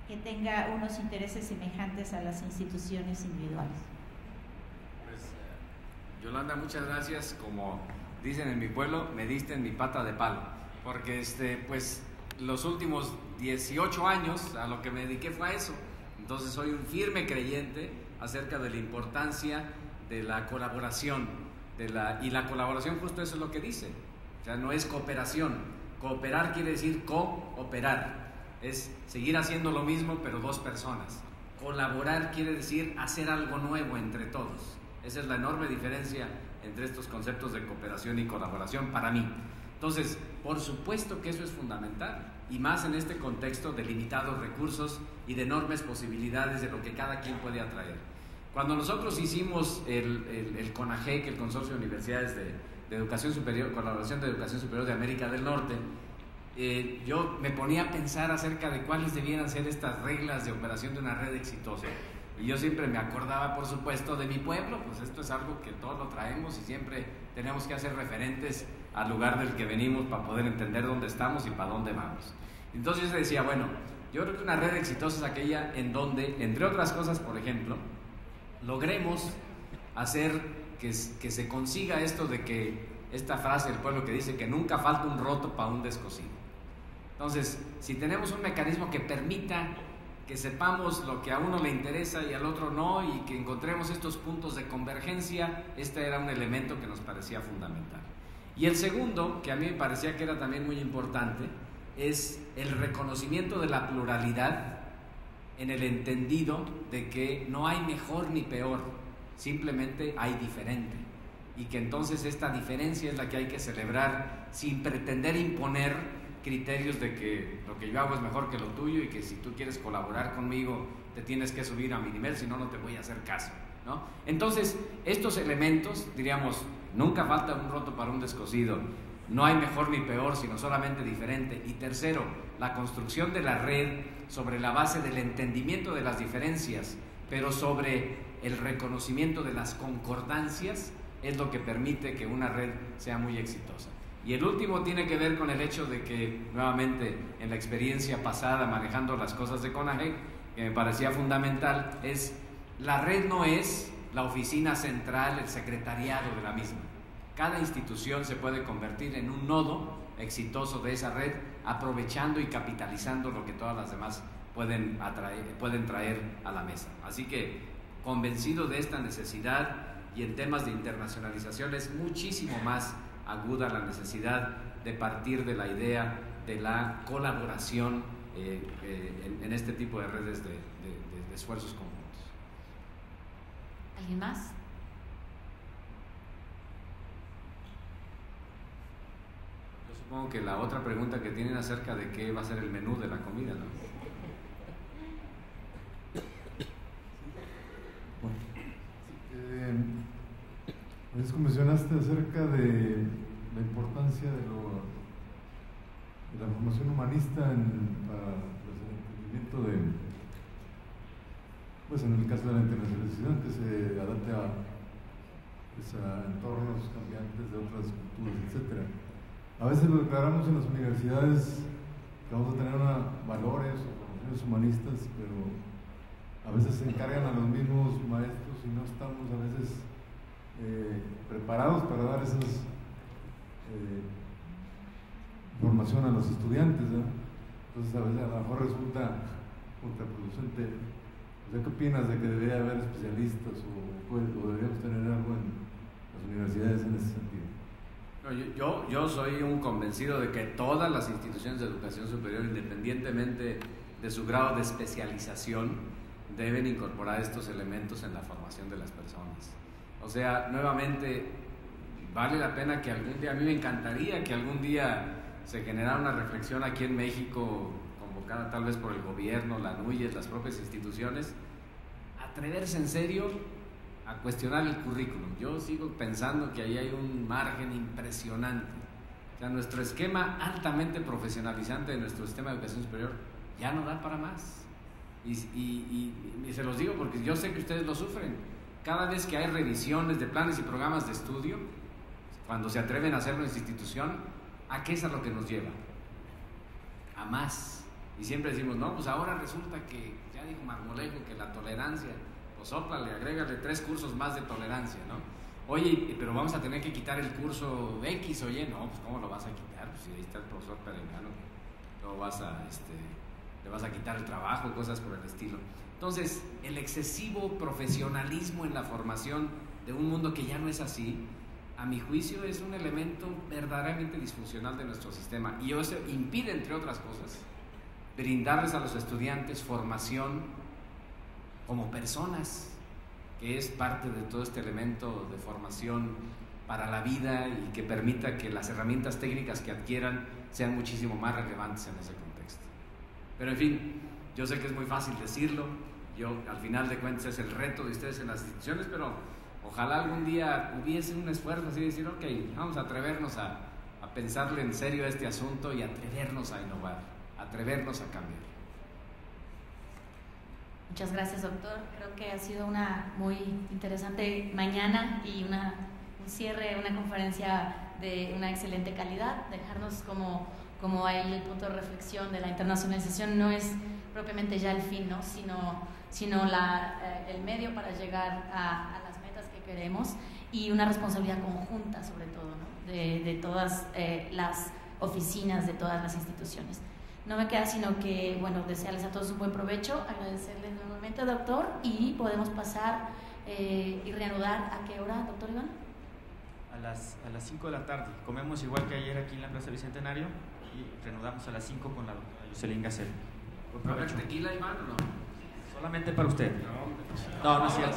que tenga unos intereses semejantes a las instituciones individuales? Pues, Yolanda, muchas gracias. Como dicen en mi pueblo, me diste en mi pata de palo, porque pues los últimos 18 años a lo que me dediqué fue a eso. Entonces soy un firme creyente acerca de la importancia de la colaboración, y la colaboración justo eso es lo que dice. O sea, no es cooperación. Cooperar quiere decir cooperar. Es seguir haciendo lo mismo, pero 2 personas. Colaborar quiere decir hacer algo nuevo entre todos. Esa es la enorme diferencia entre estos conceptos de cooperación y colaboración para mí. Entonces, por supuesto que eso es fundamental, y más en este contexto de limitados recursos y de enormes posibilidades de lo que cada quien puede atraer. Cuando nosotros hicimos el CONAGEC, el Consorcio de Universidades de Educación Superior, Colaboración de Educación Superior de América del Norte, yo me ponía a pensar acerca de cuáles debieran ser estas reglas de operación de una red exitosa. Y yo siempre me acordaba, por supuesto, de mi pueblo. Pues esto es algo que todos lo traemos y siempre tenemos que hacer referentes al lugar del que venimos para poder entender dónde estamos y para dónde vamos. Entonces yo decía, bueno, yo creo que una red exitosa es aquella en donde, entre otras cosas, por ejemplo, logremos hacer que se consiga esto de que, esta frase del pueblo que dice que nunca falta un roto para un descosido. Entonces, si tenemos un mecanismo que permita que sepamos lo que a uno le interesa y al otro no, y que encontremos estos puntos de convergencia, este era un elemento que nos parecía fundamental. Y el segundo, que a mí me parecía que era también muy importante, es el reconocimiento de la pluralidad, en el entendido de que no hay mejor ni peor, simplemente hay diferente, y que entonces esta diferencia es la que hay que celebrar sin pretender imponer criterios de que lo que yo hago es mejor que lo tuyo y que si tú quieres colaborar conmigo te tienes que subir a mi nivel, si no, no te voy a hacer caso, ¿no? Entonces, estos elementos, diríamos, nunca falta un roto para un descosido, no hay mejor ni peor, sino solamente diferente. Y tercero, la construcción de la red sobre la base del entendimiento de las diferencias, pero sobre el reconocimiento de las concordancias, es lo que permite que una red sea muy exitosa. Y el último tiene que ver con el hecho de que, nuevamente, en la experiencia pasada manejando las cosas de CONAGEC, que me parecía fundamental, es la red no es la oficina central, el secretariado de la misma. Cada institución se puede convertir en un nodo exitoso de esa red, aprovechando y capitalizando lo que todas las demás pueden traer a la mesa. Así que convencido de esta necesidad, y en temas de internacionalización es muchísimo más aguda la necesidad de partir de la idea de la colaboración en este tipo de redes de esfuerzos conjuntos. ¿Alguien más? Yo supongo que la otra pregunta que tienen acerca de qué va a ser el menú de la comida, ¿no? Pues mencionaste acerca de la importancia de la formación humanista para el entendimiento pues en el caso de la internacionalización, que se adapte a entornos cambiantes de otras culturas, etc. A veces lo declaramos en las universidades que vamos a tener valores o formaciones humanistas, pero a veces se encargan a los mismos maestros y no estamos a veces preparados para dar esa formación a los estudiantes, ¿no? Entonces a veces a lo mejor resulta contraproducente. O sea, ¿qué opinas de que debería haber especialistas o deberíamos tener algo en las universidades en ese sentido? Yo soy un convencido de que todas las instituciones de educación superior, independientemente de su grado de especialización, deben incorporar estos elementos en la formación de las personas. O sea, nuevamente, vale la pena que algún día, a mí me encantaría que algún día se generara una reflexión aquí en México, convocada tal vez por el gobierno, la NUYES, las propias instituciones, atreverse en serio a cuestionar el currículum. Yo sigo pensando que ahí hay un margen impresionante. O sea, nuestro esquema altamente profesionalizante de nuestro sistema de educación superior ya no da para más. Y se los digo porque yo sé que ustedes lo sufren. Cada vez que hay revisiones de planes y programas de estudio, cuando se atreven a hacerlo en esa institución, ¿a qué es a lo que nos lleva? A más. Y siempre decimos, no, pues ahora resulta que, ya dijo Marmolejo, que la tolerancia, pues sóplale, agrégale 3 cursos más de tolerancia, ¿no? Oye, pero vamos a tener que quitar el curso X, oye, no, pues ¿cómo lo vas a quitar? Pues si ahí está el profesor Perengano, lo vas a, le vas a quitar el trabajo, cosas por el estilo. Entonces, el excesivo profesionalismo en la formación de un mundo que ya no es así, a mi juicio es un elemento verdaderamente disfuncional de nuestro sistema, y eso impide, entre otras cosas, brindarles a los estudiantes formación como personas, que es parte de todo este elemento de formación para la vida y que permita que las herramientas técnicas que adquieran sean muchísimo más relevantes en ese contexto. Pero en fin, yo sé que es muy fácil decirlo, al final de cuentas es el reto de ustedes en las instituciones, pero ojalá algún día hubiese un esfuerzo así de decir, ok, vamos a atrevernos a pensarle en serio a este asunto y atrevernos a innovar, atrevernos a cambiar. Muchas gracias, doctor. Creo que ha sido una muy interesante mañana y un cierre, una conferencia de una excelente calidad. Dejarnos como ahí el punto de reflexión de la internacionalización no es propiamente ya el fin, ¿no? sino el medio para llegar a las metas que queremos, y una responsabilidad conjunta sobre todo, ¿no? de todas las oficinas, de todas las instituciones. No me queda sino que, bueno, desearles a todos un buen provecho, agradecerles nuevamente, doctor, y podemos pasar y reanudar. ¿A qué hora, doctor Iván? A las 5 de la tarde. Comemos igual que ayer aquí en la Plaza Bicentenario y reanudamos a las 5 con la doctora Jocelyn Gacel. ¿Va a haber tequila, Iván, o no? Solamente para usted. No, no es cierto.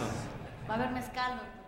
Va a haber mezcal, doctor.